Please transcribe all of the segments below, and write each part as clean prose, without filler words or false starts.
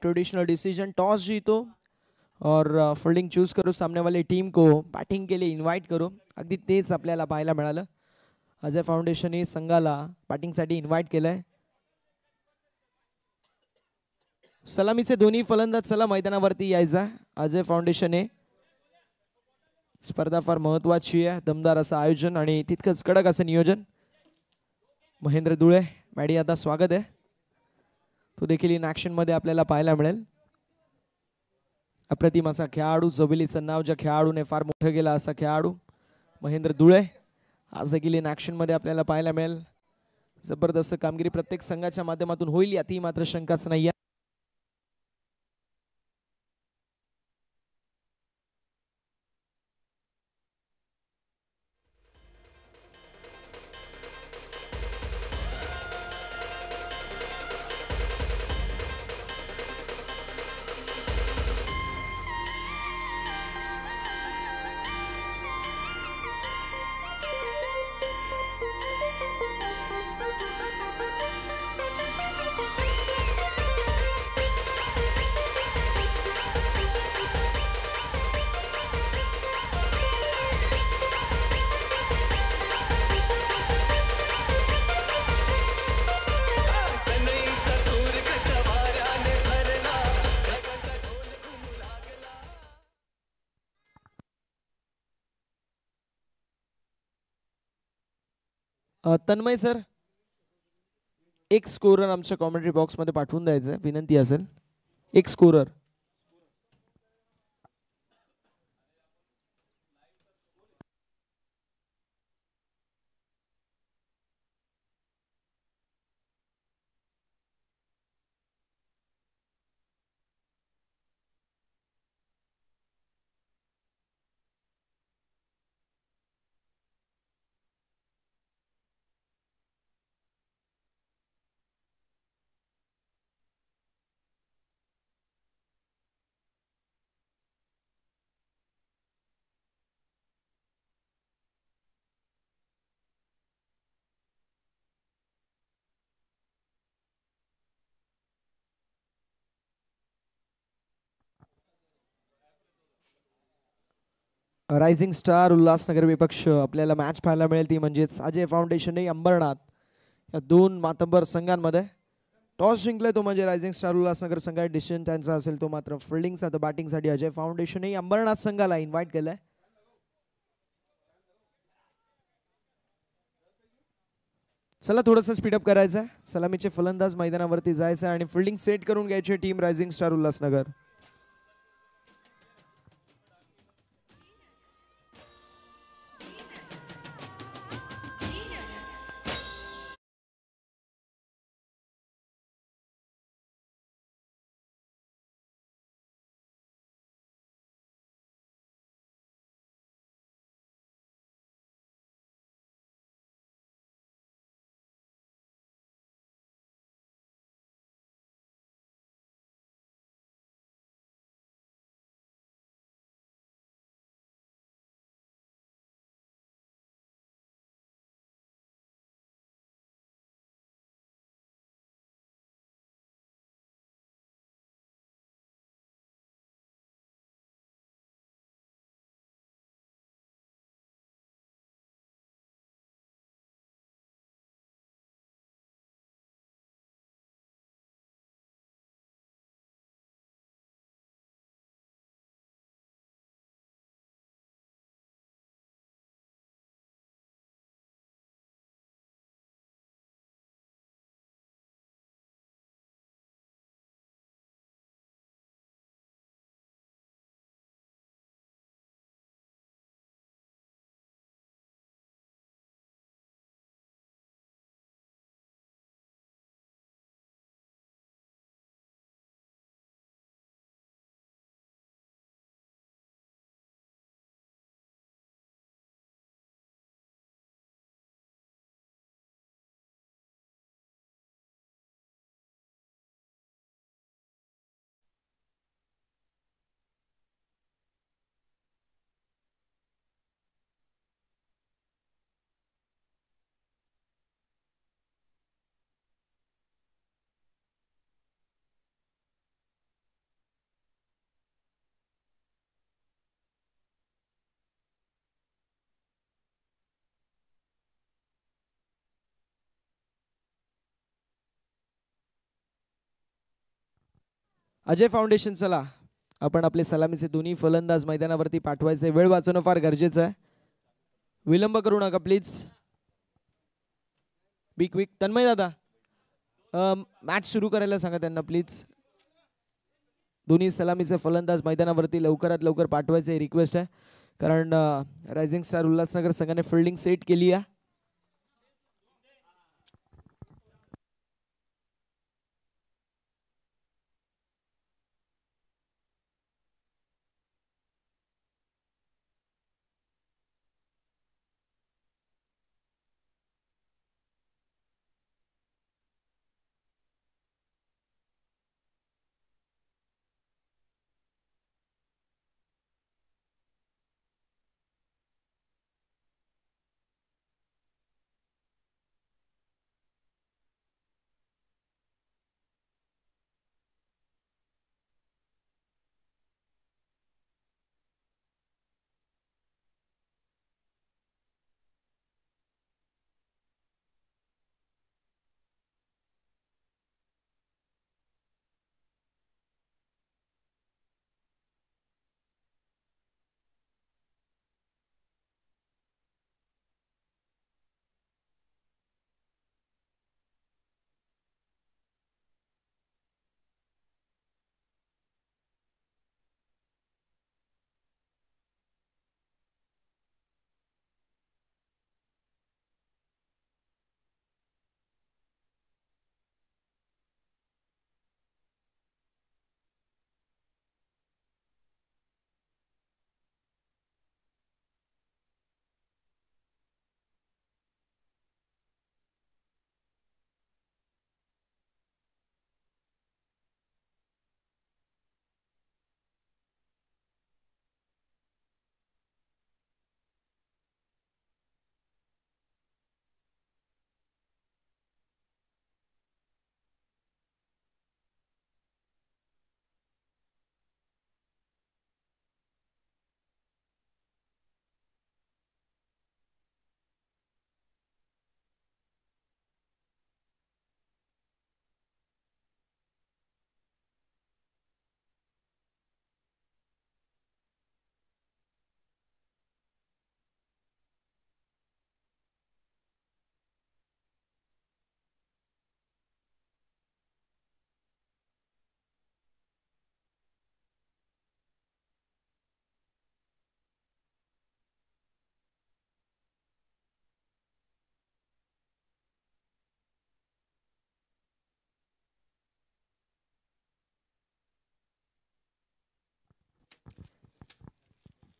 Traditional decision, toss जीतो और fielding choose करो, सामने वाली टीम को बॅटिंग के लिए इन्व्हाइट करो. अगदी तेच आपल्याला पाहायला मिळालं. अजय फाउंडेशन हे संघाला बॅटिंगसाठी इन्व्हाइट केलंय. सलामीचे दोन्ही फलंदाज चला मैदानावरती यायचा. अजय फाउंडेशन हे स्पर्धा फार महत्वाची आहे. दमदार असं आयोजन आणि तितकंच कडक असं नियोजन. महेंद्र दुळे मॅडी, आता स्वागत आहे. तो देखील इन ऍक्शन मध्ये आपल्याला पाहायला मिळेल. अप्रतिम असा खेळाडू, जोबिलीचं नाव ज्या खेळाडूने फार मोठं केलं असा खेळाडू महेंद्र दुळे आज देखील इन ऍक्शन मध्ये आपल्याला पाहायला मिळेल. जबरदस्त कामगिरी प्रत्येक संघाच्या माध्यमातून होईल यातही मात्र शंकाच नाही. तन्मय सर, एक स्कोरर आमच्या कॉमेंट्री बॉक्स मध्ये पाठवून द्यायचं विनंती असेल. एक स्कोरर. रायझिंग स्टार उल्हासनगर विपक्ष आपल्याला मॅच पाहायला मिळेल ती म्हणजेच अजय फाउंडेशन अंबरनाथ या दोन मातब्बर संघांमध्ये. टॉस जिंकलाय तो म्हणजे रायझिंग स्टार उल्हासनगर संघ. डिसिजन त्यांचा असेल तो मात्र फिल्डिंगचा, तर बॅटिंगसाठी अजय फाउंडेशन अंबरनाथ संघाला इन्व्हाइट केलंय. चला थोडंसं स्पीडअप करायचं आहे. सलामीचे फलंदाज मैदानावरती जायचं आणि फिल्डिंग सेट करून घ्यायची team rising star Ulhasnagar. Ajay foundation, चला आपण आपले सलामीचे दोन्ही फलंदाज मैदानावरती पाठवायचे. वेळ वाचवणं फार गरजेचं आहे. विलंब करू नका प्लीज. Be quick. तन्मय दादा, मॅच सुरू करायला सांगा त्यांना प्लीज. दोन्ही सलामीचे फलंदाज मैदानावरती लवकरात लवकर पाठवायचे रिक्वेस्ट आहे, कारण रायझिंग स्टार उल्हासनगर संघाने फिल्डिंग सेट केली आहे.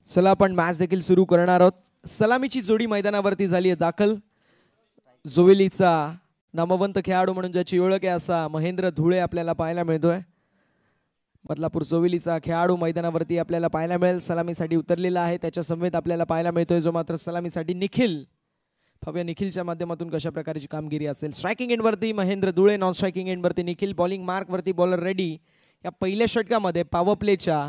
चला आपण मॅच देखील सुरू करणार आहोत. सलामीची जोडी मैदानावरती झाली आहे दाखल. जोवेलीचा नामवंत खेळाडू म्हणून ज्याची ओळख आहे असा महेंद्र धुळे आपल्याला पाहायला मिळतोय. बदलापूर जोवेलीचा खेळाडू मैदानावरती आपल्याला पाहायला मिळेल. सलामीसाठी उतरलेला आहे. त्याच्या समवेत आपल्याला पाहायला मिळतोय जो मात्र सलामीसाठी निखिल. भव्य निखिलच्या माध्यमातून कशा प्रकारची कामगिरी असेल. स्ट्रायकिंग एंडवरती महेंद्र धुळे, नॉन स्ट्रायकिंग एंडवरती निखिल. बॉलिंग मार्कवरती बॉलर रेडी. या पहिल्या षटकामध्ये पॉवर प्लेच्या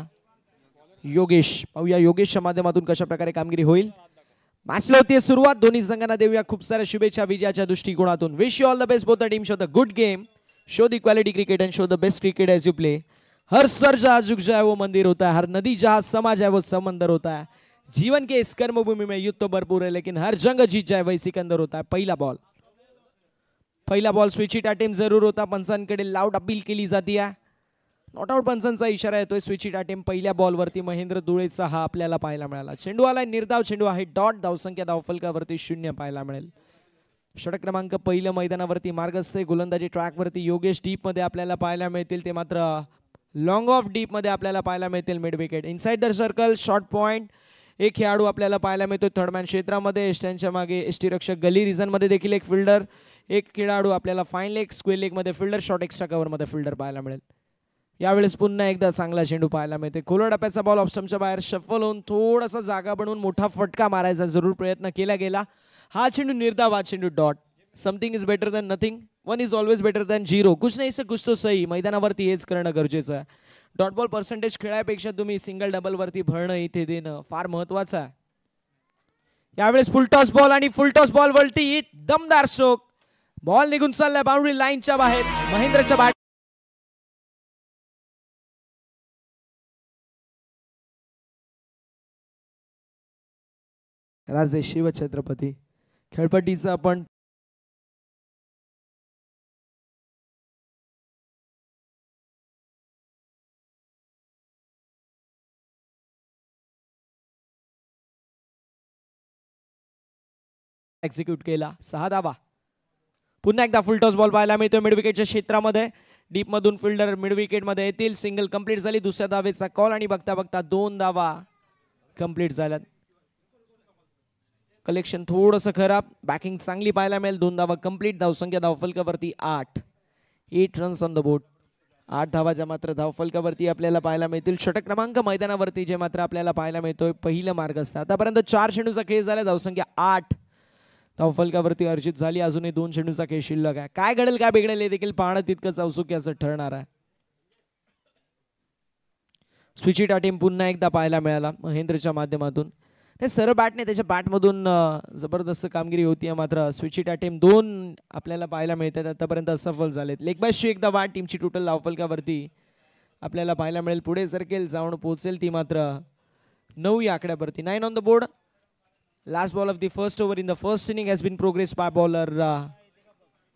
योगेश. पाहूया योगेशच्या माध्यमातून कशा प्रकारे कामगिरी होईल. मॅचला होती सुरुवात. दोन्ही संघांना देऊया खूप साऱ्या शुभेच्छा विजयाच्या दृष्टिकोनातून. Wish you all the best both the team. Show the good game, show the quality cricket and show the best cricket as you play. हर सर जहाँ झुक जाए वो मंदिर होता है, हर नदी जहाँ समा जाए वो समंदर होता है. जीवन के इस कर्मभूमि में युद्ध तो भरपूर है, लेकिन हर जंग जीत जाए वही सिकंदर होता है. पहिला बॉल स्विच हिट अटेम्प्ट जरूर होता. पंचांकडे लाऊड अपील केली जाते आहे. नॉट आउट पंचांचा इशारा येतोय. स्विच हिट अटेम्प्ट पहिल्या बॉलवरती महेंद्र धुळेचा हा आपल्याला पाहायला मिळाला. चेंडू आलाय निर्धाव चेंडू आहे. डॉट. धावसंख्या धावफलकावरती 0 पाहायला मिळेल. षटक क्रमांक पहिलं मैदानावरती मार्गस्थ. गोलंदाजी ट्रॅकवरती योगेश डीप मध्ये आपल्याला पाहायला मिळतील. ते मात्र लॉंग ऑफ डीप मध्ये आपल्याला पाहायला मिळतील. Mid wicket inside the circle short point. एक खेळाडू आपल्याला पाहायला मिळतो थर्डमॅन क्षेत्रामध्ये. त्यांच्या मागे एसटी रक्षक गली रिझन मध्ये देखील एक फिल्डर. एक खेळाडू आपल्याला फाईन लेग स्क्वेअर लेग मध्ये फिल्डर. शॉर्ट एक्स्ट्रा कव्हर मध्ये फिल्डर पाहायला मिळेल. यावेळेस पुन्हा एकदा चांगला चेंडू पाहायला मिळते. खोलवर टप्प्याचा बॉल ऑफ स्टंपच्या बाहेर शफल होऊन थोडासा जागा बनवून मोठा फटका मारायचा जरूर प्रयत्न केला गेला. हा चेंडू निर्धाव, हा चेंडू dot. Something is better than nothing. One is always better than zero. कुछ नाही से कुछ तो सही. मैदानावरती हेच करणं गरजेचं आहे. डॉट बॉल पर्सेंटेज खेळायपेक्षा तुम्ही सिंगल डबल वरती भरणं इथे देणं फार महत्वाचं आहे. यावेळेस फुल टॉस बॉल आणि फुल टॉस बॉल वरती दमदार स्ट्रोक. बॉल निघून चाललाय बाउंड्री लाईनच्या बाहेर. महेंद्रच्या राजे शिवछत्रपती खेळपट्टीचं आपण एक्झिक्यूट केला. 6 धावा. पुन्हा एकदा फुल टॉस बॉल पाहायला मिळतोय मिड विकेटच्या क्षेत्रामध्ये. डीप मधून फिल्डर मिड विकेट मध्ये येतील. सिंगल कंप्लीट झाली. दुसऱ्या धावेचा कॉल आणि बघता बघता 2 धावा कंप्लीट झाल्यात. कलेक्शन थोडंसं खराब. बॅकिंग चांगली पाहायला मिळेल. 2 धावा कंप्लीट. धावसंख्या धावफलकावरती 8 रन्स ऑन द बोर्ड. 8 धावाच्या मात्र धावफलकावरती आपल्याला पाहायला मिळतील. षटक क्रमांक मैदानावरती जे मात्र आपल्याला पाहायला मिळतोय पहिलं मार्गस्थ. आतापर्यंत 4 चेंडूचा खेळ झाला. धावसंख्या 8 धावफलकावरती अर्जित झाली. अजूनही 2 चेंडूचा खेळ शिल्लक आहे. काय घडेल काय बिघडेल हे देखील पाहणं तितकंच औत्सुक्याचं ठरणार आहे. स्विचिट अटेम्प्ट पुन्हा एकदा पाहायला मिळाला महेंद्रच्या माध्यमातून. ते सरळ बॅटने त्याच्या बॅटमधून जबरदस्त कामगिरी होती. मात्र स्विचिट अटेम्प्ट 2 आपल्याला पाहायला मिळतात. आतापर्यंत असफल झालेत. लेग बायची एकदा वाट टीमची टोटल धावफलकावरती आपल्याला पाहायला मिळेल. पुढे सरकेल जाऊन पोहोचेल ती मात्र 9 या आकड्यावरती. 9 on the board. Last ball of the first over in the first inning has been progressed by bowler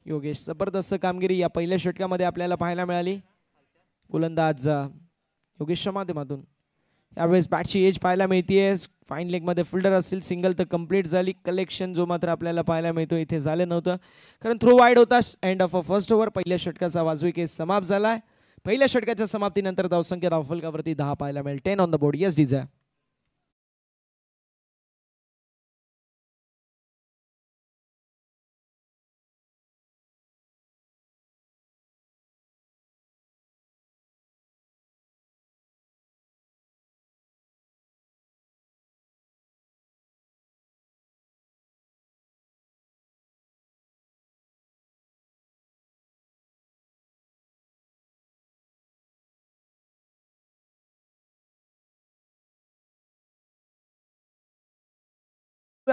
Yogesh. जबरदस्त कामगिरी या पहिल्या षटकामध्ये आपल्याला पाहायला मिळाली गोलंदाज योगेशच्या माध्यमातून. यावेळेस बॅटची एज पाहायला मिळतीये. फाईन लेग मध्ये फिल्डर असतील. सिंगल तर कंप्लीट झाली. कलेक्शन जो मात्र आपल्याला पाहायला मिळतो इथे झालं नव्हतं कारण थ्रो वाईड होता. End of a first over. पहिल्या षटकाचा वाजवी केस समाप्त झालाय. पहिल्या षटकाच्या समाप्तीनंतर धावसंख्या धावफलकावरती 10 पाहायला मिळेल. 10 on the board. Yes DJ.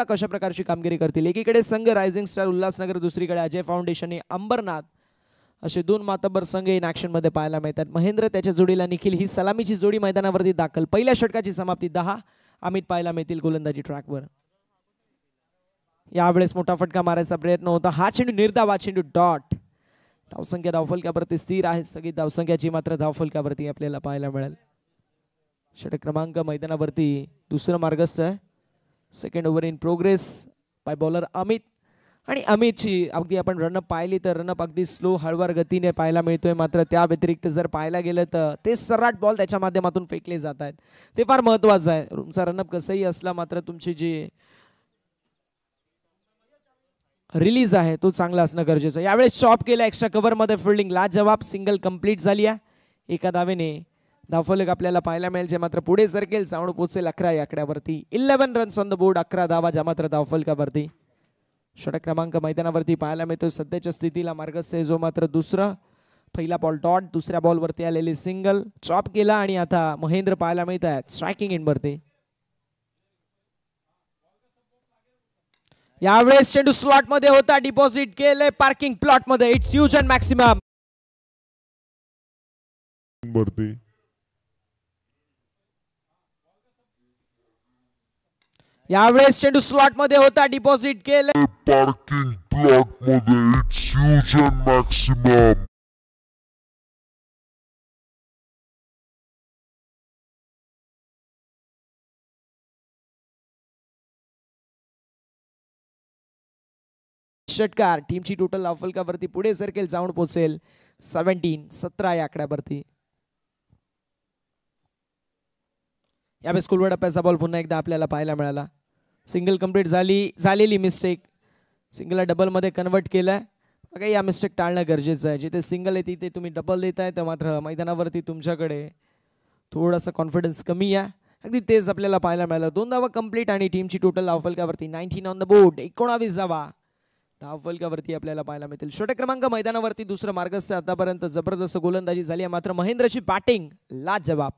कशा प्रकारची कामगिरी करतील. एकीकडे संघ रायझिंग स्टार उल्हासनगर, दुसरीकडे अजय फाउंडेशन अंबरनाथ असे 2 मातब्बर संघ इन ऍक्शन मध्ये पाहायला मिळतात. महेंद्र त्याच्या जोडीला निखिल ही सलामीची जोडी मैदानावरती दाखल. पहिल्या षटकाची समाप्ती 10. अमित पाहायला मिळतील गोलंदाजी ट्रॅकवर. यावेळेस मोठा फटका मारायचा प्रयत्न होता. हा चेंडू निर्धाव. चेंडू डॉट. धावसंख्या धावफलकावरती स्थिर आहे. सगळी धावसंख्याची मात्र धावफलकावरती आपल्याला पाहायला मिळेल. षटक क्रमांक मैदानावरती दुसरं मार्गस्थ आहे. Second over in progress by bowler Amit. आणि अमितची अगदी आपण रनअप पाहिली तर रनअप अगदी स्लो हळवार गतीने पाहायला मिळतोय. मात्र त्या व्यतिरिक्त जर पाहायला गेलं तर ते सर्राट बॉल त्याच्या माध्यमातून फेकले जात आहेत. ते फार महत्वाचं आहे. तुमचा रनअप कसंही असला मात्र तुमची जी रिलीज आहे तो चांगला असणं गरजेचं आहे. यावेळेस चॉप केला. एक्स्ट्रा कव्हर मध्ये फिल्डिंग लाजवाब. सिंगल कंप्लीट झाली आहे. एका धावेने धावफलक आपल्याला पाहायला मिळेल जे मात्र पुढे सरकेल जाऊन पोहोचेल 11 या आकड्यावरती. 11 रन्स ऑन द बोर्ड. 11 धावा ज्या मात्र धावफलकावरती. षटक क्रमांक मैदानावरती पाहायला मिळतो. सध्याच्या स्थितीला मार्गस्थ जो मात्र दुसरा. पहिला बॉल डॉट. दुसऱ्या बॉल वरती आलेली सिंगल. चॉप केला आणि आता महेंद्र पाहायला मिळत आहेत स्ट्रायकिंग इन वरती. यावेळेस चेंडू स्लॉट मध्ये होता. डिपॉझिट केले पार्किंग प्लॉट मध्ये. It's huge and maximum. यावेळेस चेंडू स्लॉट मध्ये होता. डिपॉझिट केले पार्किंग प्लॉट मध्ये. It's huge and maximum. षटकार टीमची टोटल धावफलकावरती पुढे सरकेल जाऊन पोहोचेल 17 या आकड्यावरती. यावेळेस कुलवड टप्प्याचा बॉल पुन्हा एकदा आपल्याला पाहायला मिळाला. सिंगल कंप्लीट झालेली मिस्टेक सिंगलला डबल मध्ये कन्वर्ट केलाय. बघा या मिस्टेक टाळणं गरजेचं आहे. जिथे सिंगल आहे तिथे तुम्ही डबल देताय तर मात्र मैदानावरती तुमच्याकडे थोडासा कॉन्फिडन्स कमी आहे. अगदी तेच आपल्याला पाहायला मिळालं. 2 धावा कंप्लीट आणि टीमची टोटल धावफलकावरती 19 ऑन द बोर्ड. 19 धावा धावफलकावरती आपल्याला पाहायला मिळतील. षटक क्रमांक मैदानावरती दुसरं मार्गस्थ. आतापर्यंत जबरदस्त गोलंदाजी झाली आहे मात्र महेंद्रची बॅटिंग लाजवाब.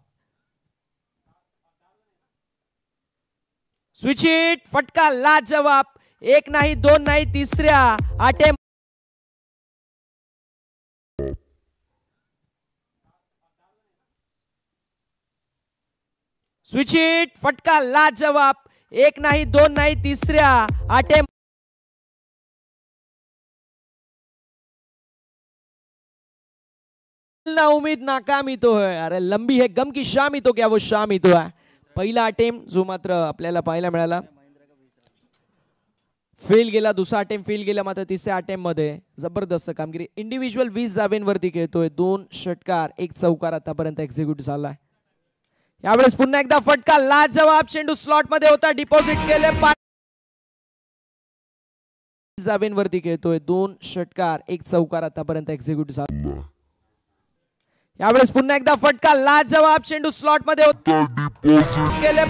Switch hit. फटका लाजवाब. 1 नाही 2 नाही तिसऱ्या अटेम्प्ट. Switch hit. फटका लाजवाब. एक नाही दोन नाही तिसऱ्या अटेम्प्ट ना उम्मीद नाकामी तो है. अरे लंबी है गम की शाम ही तो क्या वो शाम ही तो है. पहिला अटेम्प्ट जो मात्र आपल्याला पाहायला मिळाला फेल गेला. दुसरा अटेम्प्ट फेल गेला. मात्र तिसऱ्या अटेम्प्ट मध्ये जबरदस्त कामगिरी. इंडिव्हिज्युअल 20 जावेंवरती खेळतोय. 2 षटकार 1 चौकार आतापर्यंत एक्झिक्यूट झालाय. यावेळेस पुन्हा एकदा फटका लाजवाब चेंडू स्लॉट मध्ये होता. डिपॉझिट केले. जावेंवरती खेळतोय. 2 षटकार 1 चौकार आतापर्यंत एक्झिक्यूट झाला. यावेळेस पुन्हा एकदा फटका लाजवाब चेंडू स्लॉट मध्ये होता. डिपॉझिट केले.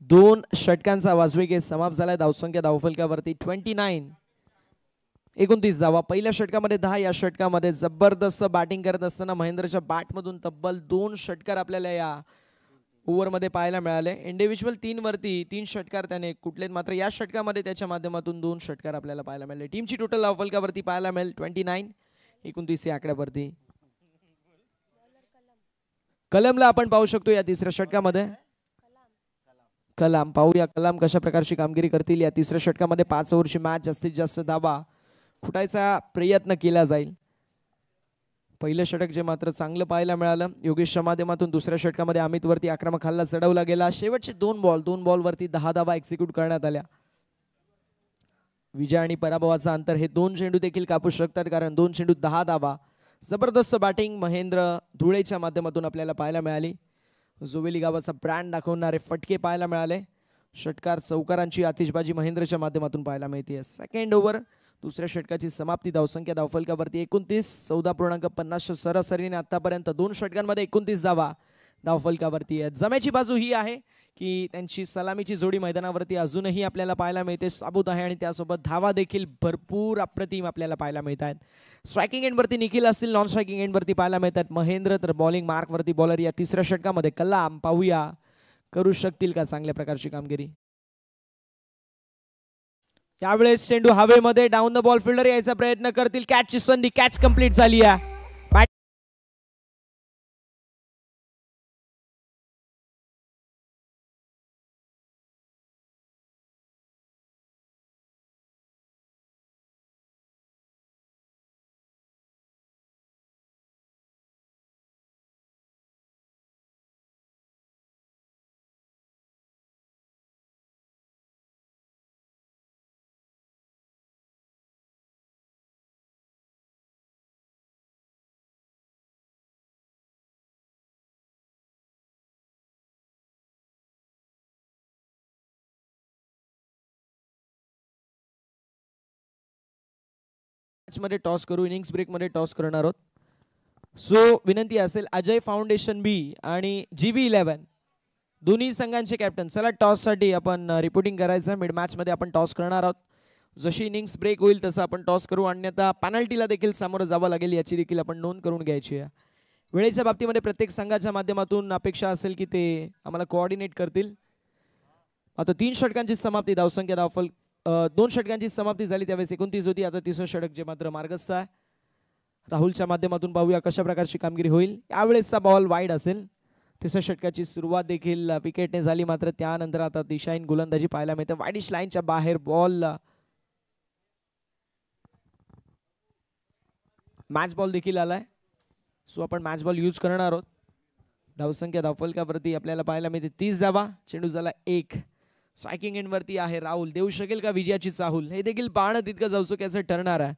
दोन षटकांचा वाजवी गेम समाप्त झालाय. धावसंख्या धावफलकावरती 29 धावा. पहिल्या षटकामध्ये 10. या षटकामध्ये जबरदस्त बॅटिंग करत असताना महेंद्रच्या बॅटमधून तब्बल 2 षटकार आपल्याला या ओव्हरमध्ये पाहायला मिळाले. इंडिव्हिज्युअल 3 वरती 3 षटकार त्याने कुठलेत. मात्र या षटकामध्ये त्याच्या माध्यमातून 2 षटकार आपल्याला पाहायला मिळाले. टीमची टोटल धावफलकावरती पाहायला मिळेल 29 या आकड्यावरती. कलमला आपण पाहू शकतो या तिसऱ्या षटकामध्ये. कलाम पाहूया कलाम कशा प्रकारची कामगिरी करतील या तिसऱ्या षटकामध्ये. 5 ओव्हरची मॅच. जास्तीत जास्त धावा फुटायचा प्रयत्न केला जाईल. पहिलं षटक जे मात्र चांगलं पाहायला मिळालं. योगेशच्या माध्यमातून दुसऱ्या षटकामध्ये अमित वरती आक्रमक हल्ला चढवला गेला. शेवटचे 2 बॉल वरती 10 धावा एक्झिक्यूट करण्यात आल्या. विजय आणि पराभवाचा अंतर हे 2 चेंडू देखील कापू शकतात. कारण 2 चेंडू 10 धावा. जबरदस्त बॅटिंग महेंद्र धुळेच्या माध्यमातून आपल्याला पाहायला मिळाली. जोवेली गावाचा ब्रँड दाखवणारे फटके पाहायला मिळाले. षटकार चौकारांची आतिषबाजी महेंद्रच्या माध्यमातून पाहायला मिळते. सेकंड ओव्हर दुसऱ्या षटकाची समाप्ती. धावसंख्या धावफलकावरती 29. 14.50 सरासरीने आतापर्यंत 2 षटकांमध्ये 29 धावा धावफलकावरती आहेत. जमेची बाजू ही आहे की त्यांची सलामीची जोडी मैदानावरती अजूनही आपल्याला पाहायला मिळते. साबूत आहे आणि त्यासोबत धावा देखील भरपूर अप्रतिम आपल्याला पाहायला मिळत आहेत. स्ट्रायकिंग एंडवरती निखिल असतील. नॉन स्ट्रायकिंग एंडवरती पाहायला मिळतात महेंद्र. तर बॉलिंग मार्कवरती बॉलर या तिसऱ्या षटकामध्ये कलाम. पाहूया करू शकतील का चांगल्या प्रकारची कामगिरी. यावेळेस चेंडू हवेमध्ये. डाऊन द बॉल फिल्डर यायचा प्रयत्न करतील. कॅचची संधी. कॅच कंप्लीट झाली आहे. मध्ये टॉस करू. इनिंग्स ब्रेक मध्ये टॉस करणार आहोत. सो विनंती असेल अजय फाउंडेशन बी आणि GB11 दोन्ही संघांचे कॅप्टन चला टॉस साठी आपण रिपोर्टिंग करायचं. मिड मॅच मध्ये आपण टॉस करणार आहोत. जशी इनिंग्स ब्रेक होईल तसं आपण टॉस करू. अन्यथा पेनल्टीला देखील सामोरं जावं लागेल याची देखील आपण नोंद करून घ्यायची आहे. वेळेच्या बाबतीमध्ये प्रत्येक संघाच्या माध्यमातून अपेक्षा असेल की ते आम्हाला कोऑर्डिनेट करतील. आता 3 षटकांची समाप्ती. धावसंख्या धावफल 2 षटकांची समाप्ती झाली त्यावेळेस 29 होती. आता तिसरं षटक जे मात्र मार्गस्थ आहे. राहुलच्या माध्यमातून पाहूया कशा प्रकारची कामगिरी होईल. यावेळेसचा बॉल वाईड असेल. तिसऱ्या षटकाची सुरुवात देखील विकेटने झाली. मात्र त्यानंतर आता दिशाहीन गोलंदाजी पाहायला मिळते. वाईडिश लाईनच्या बाहेर बॉल. मॅच बॉल देखील आलाय. सो आपण मॅच बॉल यूज करणार आहोत. धावसंख्या धावफलकावरती आपल्याला पाहायला मिळते 30 धावा. चेंडू झाला 1. स्ट्रायकिंग एंड वरती आहे राहुल. देऊ शकेल का विजयाची चाहूल. हे देखील पाहणं तितकं औत्सुक्याचं ठरणार आहे.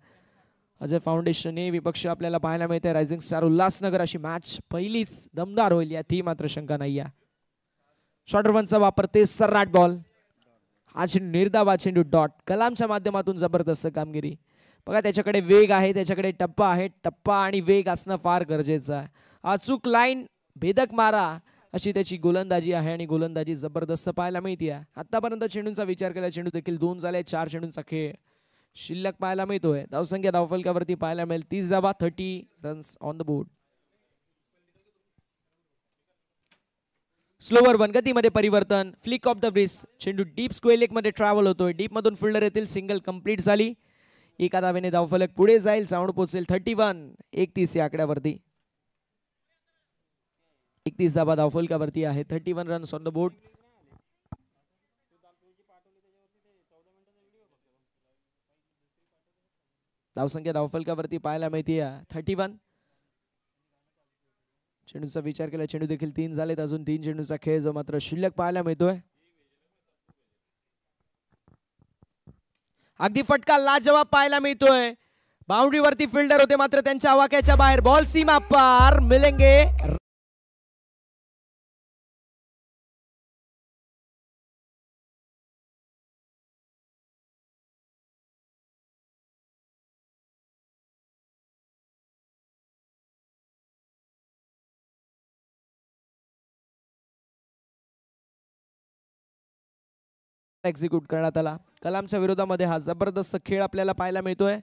अजय फाउंडेशन हे विपक्ष आपल्याला पाहायला मिळते. रायझिंग स्टार उल्हासनगर अशी मॅच पहिलीच दमदार होईल यातही मात्र शंका नाही आहे. शॉर्टर वनचा वापर ते सर्राट बॉल. हा चेंडू निर्धाव चेंडू डॉट. कलामच्या माध्यमातून जबरदस्त कामगिरी. बघा त्याच्याकडे वेग आहे, त्याच्याकडे टप्पा आहे. टप्पा आणि वेग असणं फार गरजेचं आहे. अचूक लाईन भेदक मारा अशी त्याची गोलंदाजी आहे आणि गोलंदाजी जबरदस्त पाहायला मिळते. आतापर्यंत चेंडूंचा विचार केला चेंडू देखील 2 झाले. 4 चेंडूंचा खेळ शिल्लक पाहायला मिळतोय. धावसंख्या धावफलकावरती पाहायला मिळेल 30 धावा. 30 runs on the board. Slower one गतीमध्ये परिवर्तन. Flick of the breast. चेंडू डीप स्क्वेअर लेग मध्ये ट्रॅव्हल होतोय. डीप मधून फिल्डर येतील. सिंगल कंप्लीट झाली. एका धावेने धावफलक पुढे जाईल. साऊंड पोहोचेल 31. 31 या आकड्यावरती. 31 धावा धावफलकावरती आहे. 31 रन्स ऑन द बोर्ड. धावसंख्या धावफलकावरती पाहायला मिळते 31. चेंडूचा विचार केला चेंडू देखील 3 झालेत. अजून 3 चेंडूचा खेळ जो मात्र शिल्लक पाहायला मिळतोय. अगदी फटका लाजवाब पाहायला मिळतोय. बाउंड्रीवरती फिल्डर होते मात्र त्यांच्या आवाक्याच्या बाहेर. बॉल सीमा पार. मिलेंगे एक्झिक्यूट करण्यात आला. कलामच्या विरोधामध्ये हा जबरदस्त खेळ आपल्याला पाहायला मिळतोय.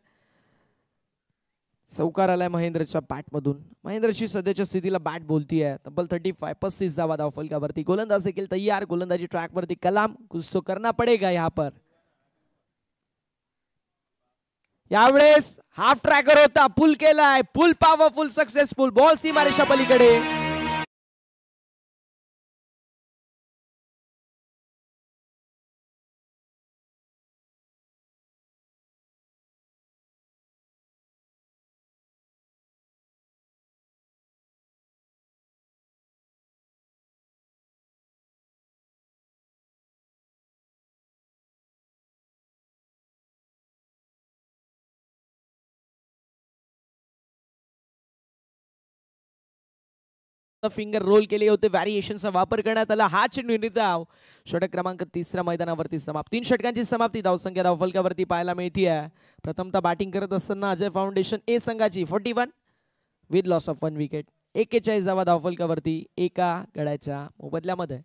चौकार आलाय महेंद्रच्या बॅट मधून. महेंद्रची सध्याच्या स्थितीला बॅट बोलतीये. तब्बल 35 धावा धावफलकावरती. गोलंदाज देखील तैयार. गोलंदाजी ट्रॅक वरती. कलाम कुछ तो करना पडेगा यहाँ पर. यावेळेस हाफ ट्रॅकर होता. पुल केलाय. पुल पॉवरफुल सक्सेसफुल. बॉल सीमारेषा पलीकडे. फिंगर रोल केले होते. व्हॅरिएशनचा वापर करण्यात आला. हा चेंडू निर्धाव. षटक क्रमांक 3 मैदानावरती समाप्त. 3 षटकांची समाप्ती. धावसंख्या धावफलकावरती पाहायला मिळतीये. प्रथमतः बॅटिंग करत असताना अजय फाउंडेशन ए संघाची 41 विथ लॉस ऑफ 1 विकेट. 41 धावा धावफलकावरती एका गड्याच्या मोबदल्यामध्ये.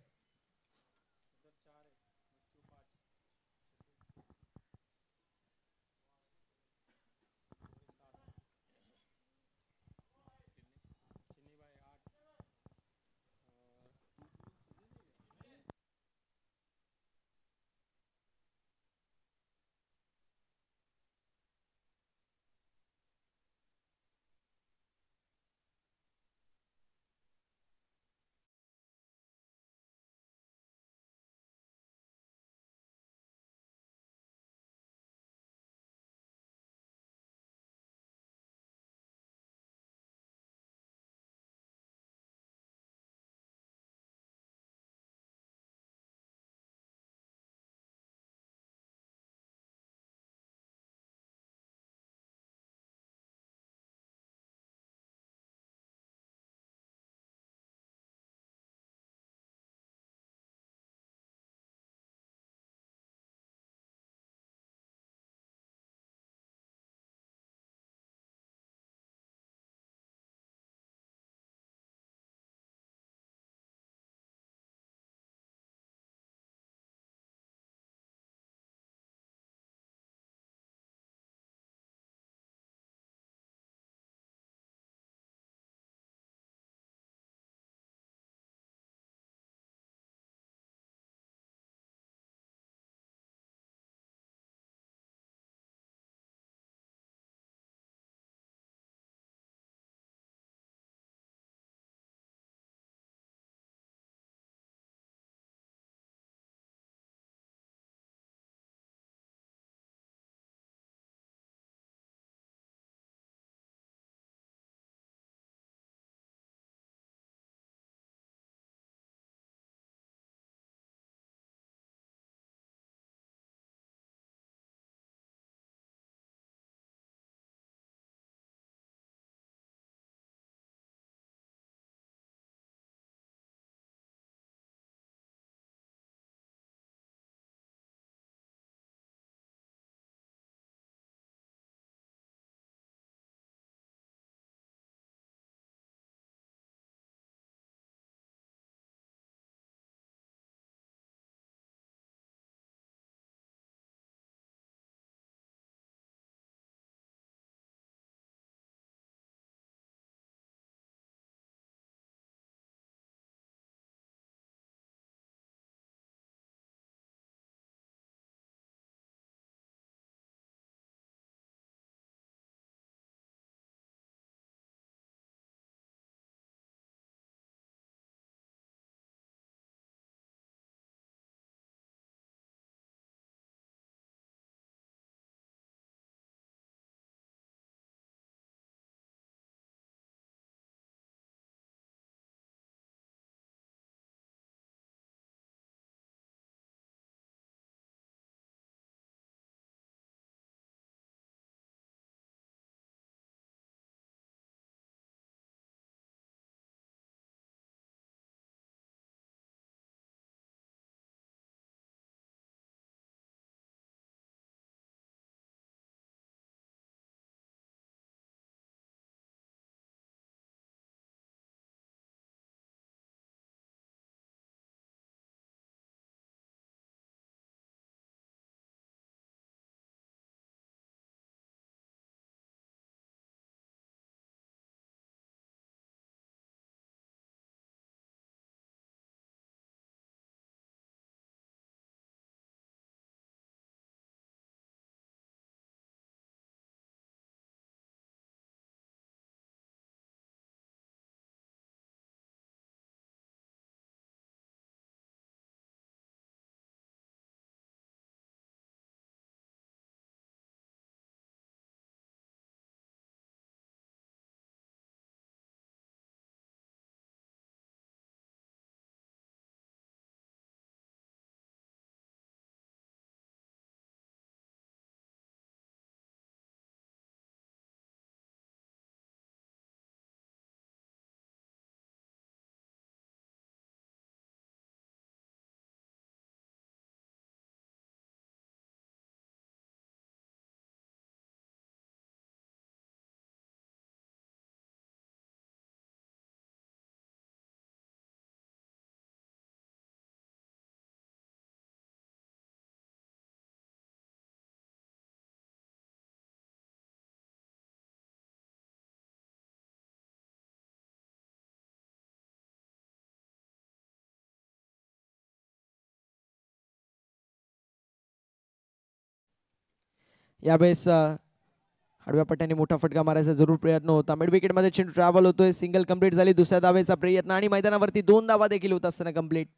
यावेळेस आडव्या पट्ट्याने मोठा फटका मारायचा जरूर प्रयत्न होता. मिड विकेट मध्ये चेंडू ट्रॅव्हल होतोय. सिंगल कंप्लीट झाली. दुसऱ्या धावेचा प्रयत्न आणि मैदानावरती 2 धावा देखील होत असताना कंप्लीट.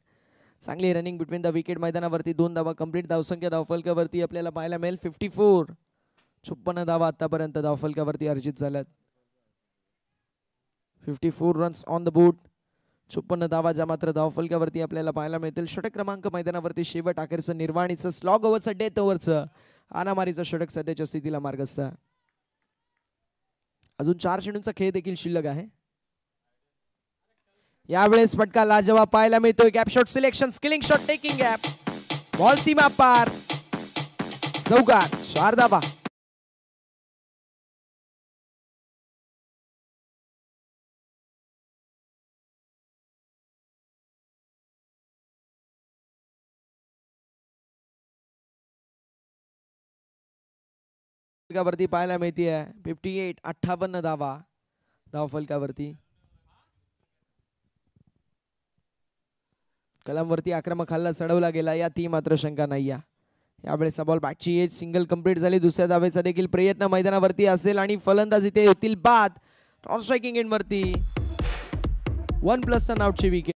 चांगली रनिंग बिटवीन द विकेट. मैदानावरती 2 धावा कंप्लीट. धावसंख्या धावफलकावरती आपल्याला पाहायला मिळेल 54. 56 धावा आतापर्यंत धावफलकावरती अर्जित झाल्यात. 54 रन्स ऑन द बोर्ड. 56 धावा ज्या मात्र धावफलकावरती आपल्याला पाहायला मिळतील. षटक क्रमांक मैदानावरती शेवट अखेरचं निर्वाणीचं स्लॉग ओव्हरचं डेथ ओव्हरचं आनामारीचं षटक सध्याच्या स्थितीला मार्गस्थ आहे. अजून 4 चेंडूंचा खेळ देखील शिल्लक आहे. यावेळेस फटका लाजवाब पाहायला मिळतोय. Gap shot selection. Skilling shot taking gap. Ball सीमा पार. चौकार. 4 धावा. वरती पाहायला मिळतीये 58. 58 धावा धावफलकावरती. कलमवरती आक्रमक हल्ला चढवला गेला यातही मात्र शंका नाही. यावेळेस बॉल बॅकची एज. सिंगल कंप्लीट झाली. दुसऱ्या धावेचा देखील प्रयत्न मैदानावरती असेल आणि फलंदाजी ते होतील बाद. टॉस स्ट्रायकिंग एंड वरती 1+ रनआउटची विकेट.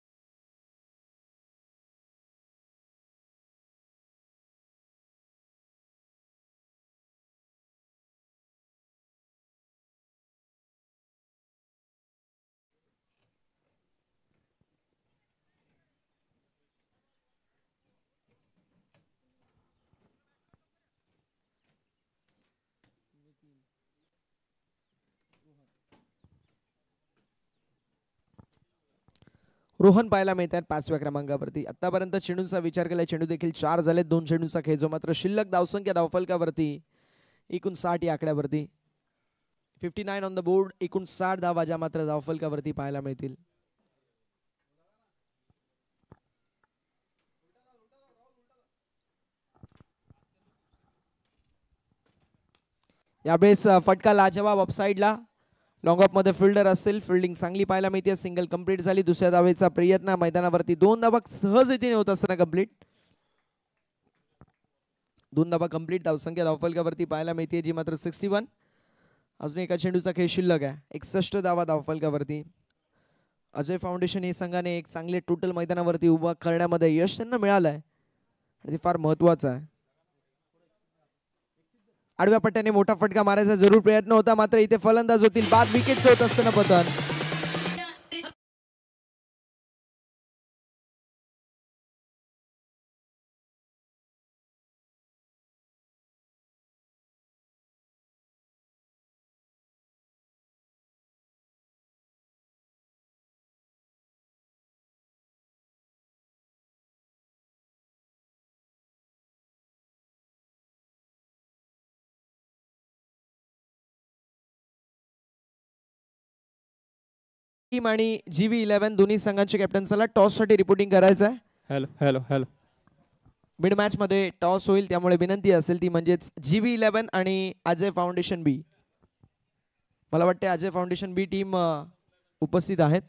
रोहन पाहायला मिळतात 5व्या क्रमांकावरती. आतापर्यंत चेंडूंचा विचार केला चेंडू देखील 4 झाले. 2 चेंडूंचा खेळ जो मात्र शिल्लक धावसंख्या धावफलकावरती 59 या आकड्यावरती. 59 ऑन द बोर्ड. 59 धावा ज्या मात्र धावफलकावरती पाहायला मिळतील. यावेळेस फटका लाजवाब ऑफसाईडला. लॉंग ऑफ मध्ये फिल्डर असेल. फिल्डिंग चांगली पाहायला मिळते. सिंगल कंप्लीट झाली. दुसऱ्या धावेचा प्रयत्न मैदानावरती 2 धावा सहज येते होत असताना कंप्लीट. 2 धावा कंप्लीट. धावसंख्या धावफलकावरती पाहायला मिळते जी मात्र 61. अजून एका चेंडूचा खेळ शिल्लक आहे. 61 धावा धावफलकावरती. अजय फाउंडेशन या संघाने एक चांगले टोटल मैदानावरती उभा करण्यामध्ये यश त्यांना मिळालंय आणि ते फार महत्वाचं आहे. आडव्या पट्ट्याने मोठा फटका मारायचा जरूर प्रयत्न होता मात्र इथे फलंदाज होतील बाद. विकेट होत असताना पतन. टीम आणि GV11 दोन्ही संघांच्या कॅप्टन्सला टॉस साठी रिपोर्टिंग करायचं आहे. Hello hello hello. Mid match मध्ये टॉस होईल त्यामुळे विनंती असेल ती म्हणजेच GV11 आणि अजय फाउंडेशन बी. मला वाटते अजय फाउंडेशन बी टीम उपस्थित आहेत.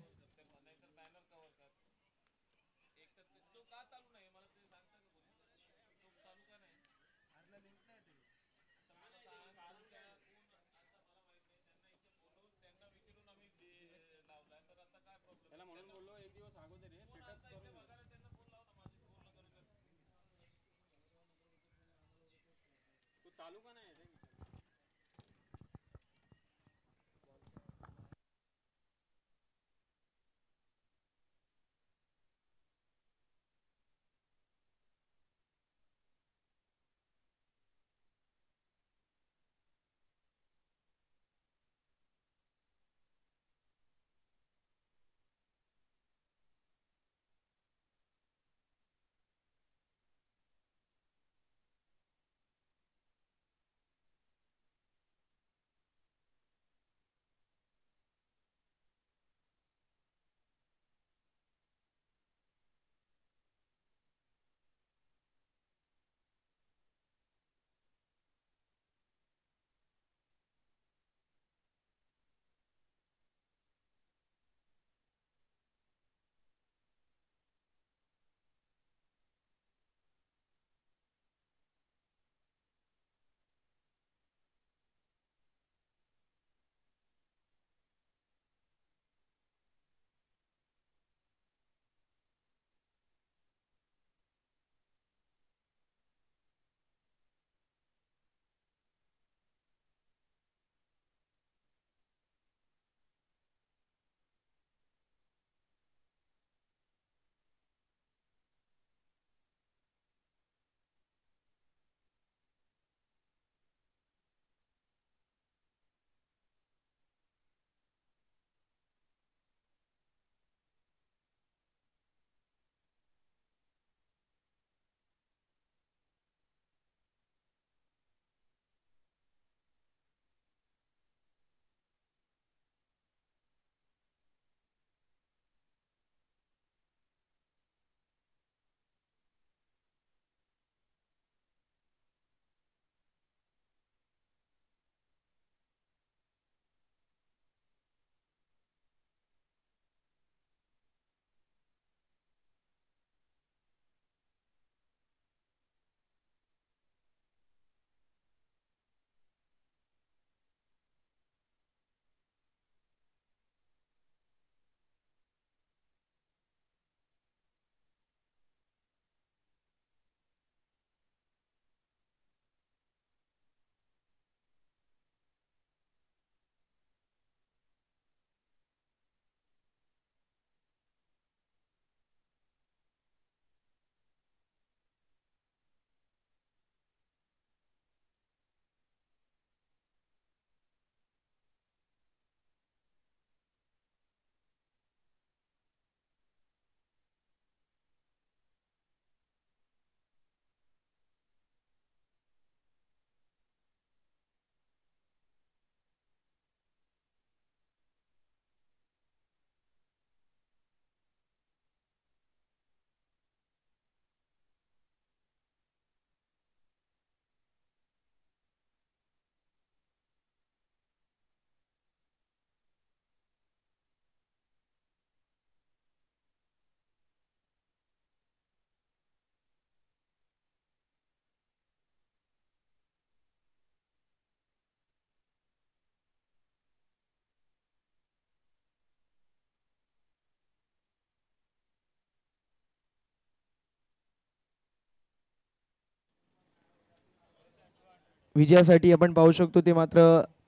विजयासाठी आपण पाहू शकतो ते मात्र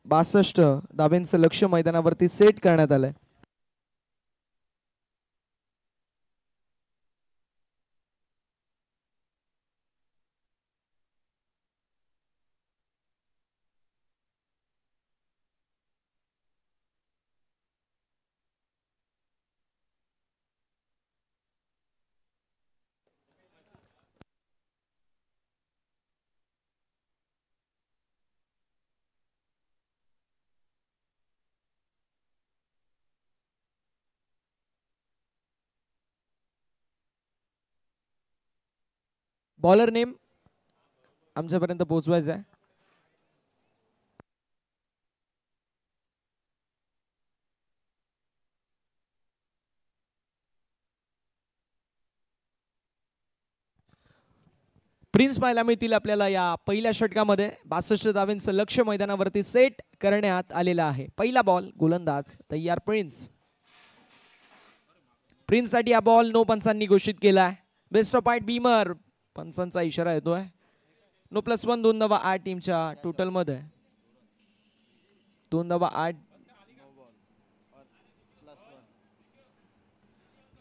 62 धाब्यांचं लक्ष्य मैदानावरती सेट करण्यात आलंय. बॉलर नेम आमच्यापर्यंत पोहोचवायचा आहे. प्रिन्स पाहायला मिळतील आपल्याला या पहिल्या षटकामध्ये. 62 धावांचं लक्ष्य मैदानावरती सेट करण्यात आलेलं आहे. पहिला बॉल, गोलंदाज तयार प्रिन्स. प्रिन्स साठी हा बॉल नो पंचांनी घोषित केला आहे. बेस्ट ऑफ पॉइंट बीमर पंचांचा इशारा येतोय. नो +1 2 धावा 8 टीमच्या टोटल मध्ये. 2 धावा 8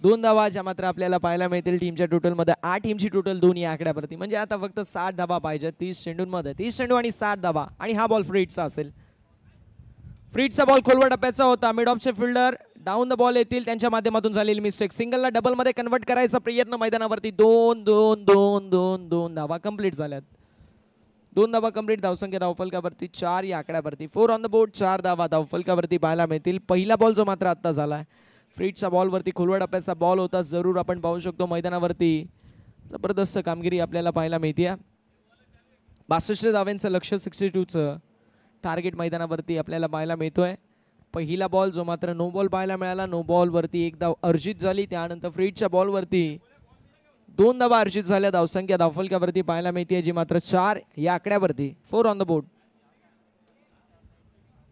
2 धावा ज्या मात्र आपल्याला पाहायला मिळतील टीमच्या टोटल मध्ये. 8 टीमची टोटल 2 या आकड्यावरती. म्हणजे आता फक्त 60 धावा पाहिजे 30 चेंडूंमध्ये. 30 चेंडू आणि 60 धावा. आणि हा बॉल फ्रीडचा असेल. फ्रीडचा बॉल खोलवर टप्प्याचा होता. मिड ऑफचे फिल्डर डाऊन द बॉल येतील त्यांच्या माध्यमातून झालेली मिस्टेक. सिंगलला डबल मध्ये कन्वर्ट करायचा प्रयत्न मैदानावरती. 2 2 2 2 2 धावा कंप्लीट झाल्यात. 2 धावा कंप्लीट. धावसंख्या धावफलकावरती 4 या आकड्यावरती. 4 ऑन द बोर्ड. 4 धावा धावफलकावरती पाहायला मिळतील. पहिला बॉल जो मात्र आता झालाय फ्रीडचा बॉलवरती खोलवर टप्प्याचा बॉल होता. जरूर आपण पाहू शकतो मैदानावरती जबरदस्त कामगिरी आपल्याला पाहायला मिळते. 62 धाव्यांचं लक्ष्य 62चं टार्गेट मैदानावरती आपल्याला पाहायला मिळतोय. पहिला बॉल जो मात्र नो बॉल पाहायला मिळाला. नो बॉल वरती 1 धाव अर्जित झाली. त्यानंतर फ्रीडच्या बॉल वरती 2 धावा अर्जित झाल्या. धावसंख्या धावफलकावरती पाहायला मिळते जी मात्र 4 या आकड्यावरती. 4 on the board.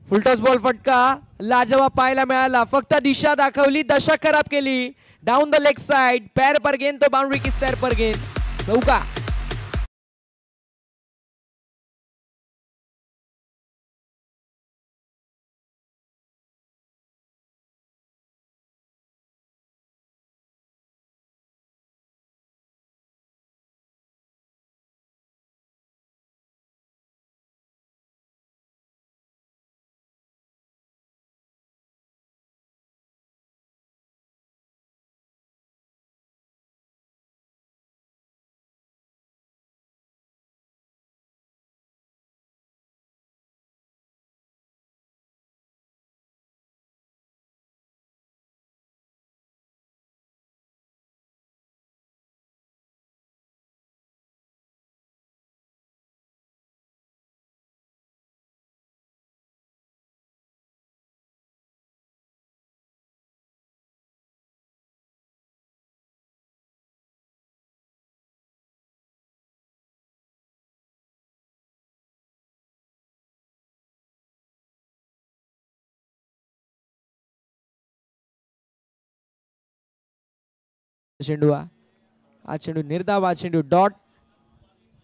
Full toss ball फटका लाजवाब पाहायला मिळाला. फक्त दिशा दाखवली, दशा खराब केली. डाऊन द लेग साइड पैर पर गेंद तो बाउंड्री की सैर पर गेंद. चौका. चेंडू हा चेंडू निर्धाव. हा चेंडू डॉट.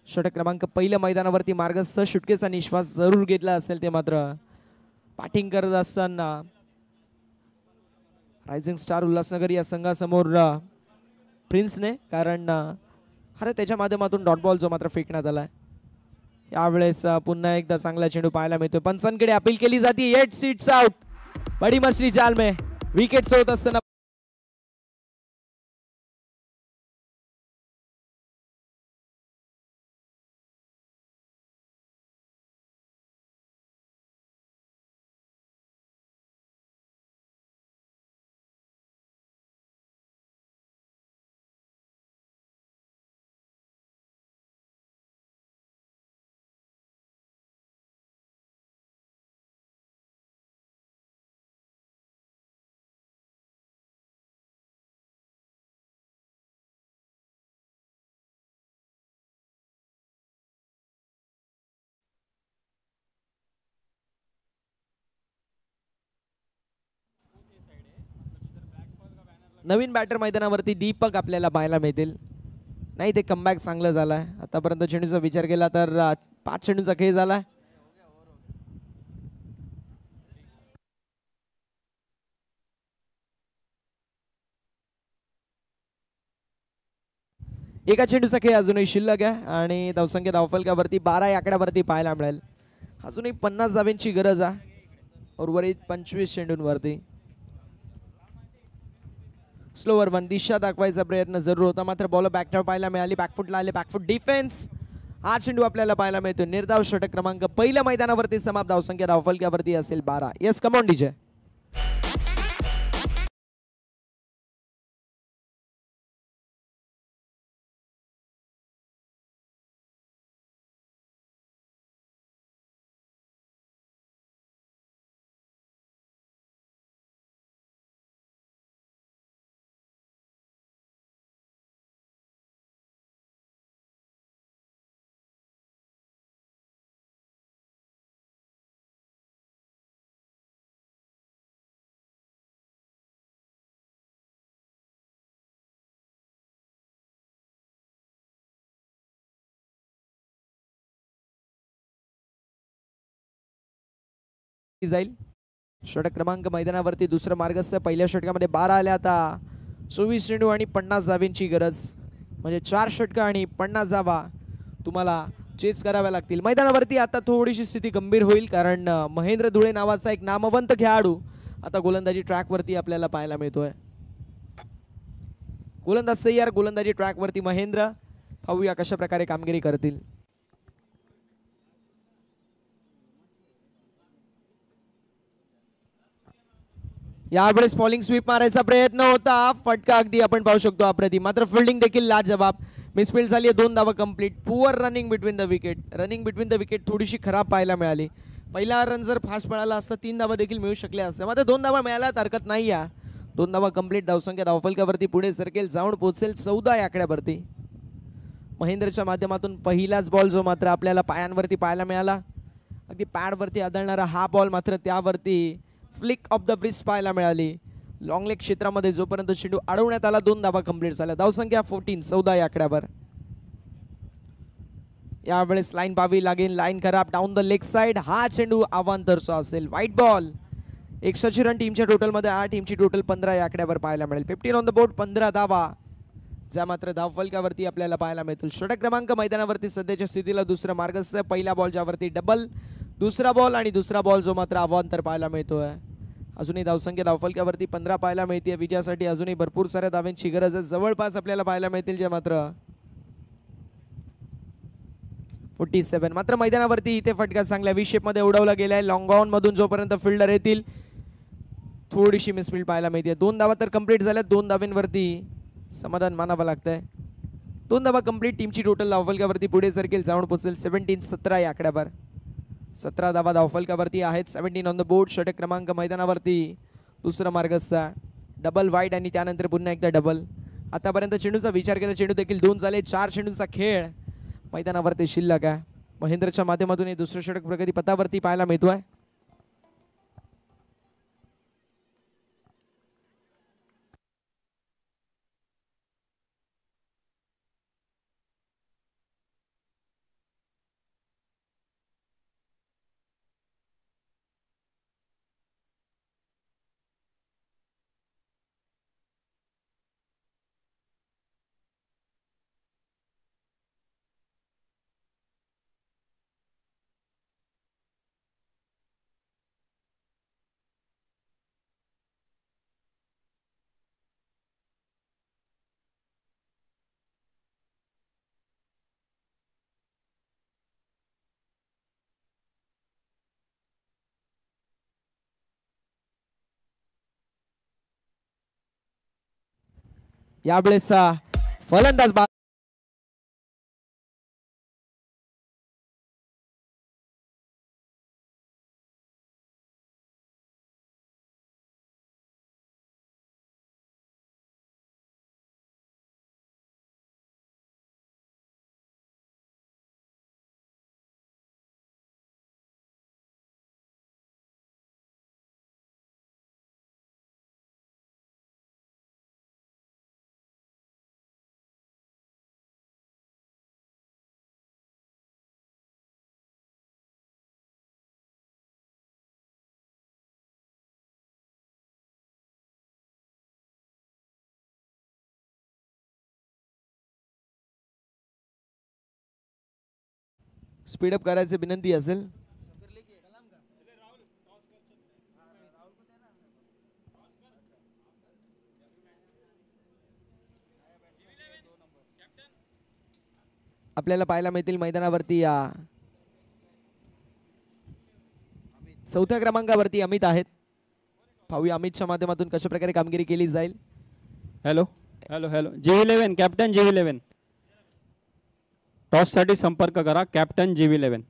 षटक क्रमांक पहिल्या मैदानावरती मार्गस्थ षटकेचा निश्वास जरूर घेतला असेल ते मात्र बॅटिंग करत असताना रायझिंग स्टार उल्हासनगर या संघासमोर प्रिन्सने. कारण अरे त्याच्या माध्यमातून डॉट बॉल जो मात्र फेकण्यात आलाय. यावेळेस पुन्हा एकदा चांगला चेंडू पाहायला मिळतोय. पंचांकडे अपील केली जाते. 8 सीट्स आउट. बडी मछली जाल में विकेट होत असताना नवीन बॅटर मैदानावरती दीपक आपल्याला पाहायला मिळतील. नाही ते कमबॅक चांगलं झालंय. आतापर्यंत चेंडूचा विचार केला तर 5 चेंडूंचा खेळ झाला. एका चेंडूचा खेळ अजूनही शिल्लक आहे आणि धावसंख्या धावफलकावरती 12 या आकड्यावरती पाहायला मिळेल. अजूनही 50 धाब्यांची गरज आहे उर्वरित 25 चेंडूंवरती. स्लोवर वन दिशा दाखवायचा प्रयत्न जरूर होता, मात्र बॉल बॅकटॉप पाहायला मिळाली. बॅकफुटला आले, बॅकफुट डिफेन्स. हा चेंडू आपल्याला पाहायला मिळतो. निर्धाव षटक क्रमांक पहिल्या मैदानावरती समाप्त. धावसंख्या धावफलकावरती असेल 12. Yes, come on DJ. जाईल षटक क्रमांक मैदानावरती दुसरं मार्गस्थ. पहिल्या षटकामध्ये 12 आल्या, आता 24 चेंडू आणि 50 धाब्यांची गरज. म्हणजे 4 षटक आणि 50 धावा तुम्हाला चेस कराव्या लागतील. मैदानावरती आता थोडीशी स्थिती गंभीर होईल, कारण महेंद्र धुळे नावाचा एक नामवंत खेळाडू आता गोलंदाजी ट्रॅक वरती आपल्याला पाहायला मिळतोय. गोलंदाज सय्यार, गोलंदाजी ट्रॅक वरती महेंद्र. पाहूया कशा प्रकारे कामगिरी करतील. यावेळेस फॉलिंग स्वीप मारायचा प्रयत्न होता, फटका अगदी आपण पाहू शकतो अप्रतिम. मात्र फिल्डिंग देखील लाजवाब. मिसफील्ड झाली, 2 धावा complete. Poor running between the wicket. Running between the wicket थोडीशी खराब पाहायला मिळाली. पहिला रन जर फास्ट पळाला असता 3 धावा देखील मिळू शकल्या असत्या, मात्र 2 धावा मिळायला हरकत नाही. 2 धावा कंप्लीट. धावसंख्या धावफलकावरती पुढे सरकेल, जाऊन पोहोचेल 14 या आकड्यावरती. महेंद्रच्या माध्यमातून पहिलाच बॉल जो मात्र आपल्याला पायांवरती पाहायला मिळाला. अगदी पॅडवरती आदळणारा हा बॉल, मात्र त्यावरती फ्लिक ऑफ द ब्रिस्ट पाहायला मिळाली. लॉंग लेग क्षेत्रामध्ये जोपर्यंत चेंडू अडवण्यात आला, 2 धावा कंप्लीट झाल्या. धावसंख्या 14 या आकड्यावर. यावेळेस लाईन पाहावी लागेल. लाईन खराब, डाऊन द लेग साइड. हा चेंडू अवांतरचा असेल. White ball. 61 रन टीमच्या टोटलमध्ये 8, टीमची टोटल 15 या आकड्यावर पाहायला मिळेल. 15 ऑन द बोर्ड, 15 धावा ज्या मात्र धावफलकावरती आपल्याला पाहायला मिळतील. षटक क्रमांक मैदानावरती सध्याच्या स्थितीला दुसरं मार्गस्थ. पहिला बॉल ज्यावरती डबल, दुसरा बॉल आणि दुसरा बॉल जो मात्र अवांतर पाहायला मिळतोय. अजूनही धावसंख्या धावफलकावरती 15 पाहायला मिळते. विजयासाठी अजूनही भरपूर साऱ्या धाव्यांची गरज आहे. जवळपास आपल्याला पाहायला मिळतील जे मात्र 47. मात्र मैदानावरती इथे फटका चांगल्या व्ही शेप मध्ये उडवला गेलाय. लॉंग ऑन मधून जोपर्यंत फिल्डर येतील, थोडीशी मिसफील्ड पाहायला मिळते. 2 धावा तर कंप्लीट झाल्या. 2 धाब्यांवरती समाधान मानावं लागतंय. 2 धावा कंप्लीट. टीमची टोटल धावफलकावरती पुढे सरकेल, जाऊन पोहोचेल 17 या आकड्यावर. 17 धावा धावफलकावरती आहेत. 17 ऑन द बोर्ड. षटक क्रमांक मैदानावरती दुसरं मार्गस्थ. डबल वाईड आणि त्यानंतर पुन्हा एकदा डबल. आतापर्यंत चेंडूचा विचार केला, चेंडू देखील 2 झाले. 4 चेंडूचा खेळ मैदानावरती शिल्लक आहे. महेंद्रच्या माध्यमातून हे दुसरं षटक प्रगती पथावरती पाहायला मिळतोय. यावेळेस फलंदाज स्पीडअप करायची विनंती असेल. आपल्याला पाहायला मिळतील मैदानावरती या चौथ्या क्रमांकावरती अमित आहेत. पाहूया अमितच्या माध्यमातून कशा प्रकारे कामगिरी केली जाईल. Hello hello hello G11 captain G11 toss साठी संपर्क करा. Captain G11.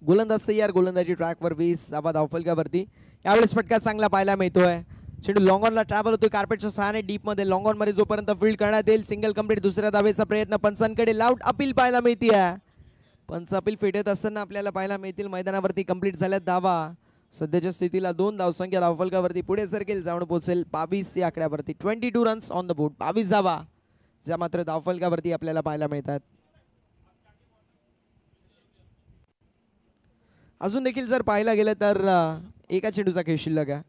गोलंदाज सय्यार गोलंदाजी ट्रॅकवर 20 धावा धावफलकावरती. यावेळेस फटका चांगला पाहायला मिळतोय. चेंडू लॉंग ऑनला ट्रॅव्हल होतोय कार्पेटच्या सहाय्याने डीप मध्ये. लॉंग ऑन मध्ये जोपर्यंत फील्ड करण्यात येईल सिंगल कंप्लीट. दुसऱ्या धावेचा प्रयत्न पंचांकडे. लाऊट अपील पाहायला मिळतीये. पंच अपील फेटत असताना आपल्याला पाहायला मिळतील मैदानावरती कंप्लीट झाल्यात धावा. सध्याच्या स्थितीला 2 धावसंख्या धावफलकावरती पुढे सरकेल जाऊन पोहोचेल 22 या आकड्यावरती. 22 रन्स ऑन द बोर्ड. 22 धावा ज्या मात्र धावफलकावरती आपल्याला पाहायला मिळतात. अजून देखील जर पाहायला गेलं तर एका चेंडूचा खेळ शिल्लक आहे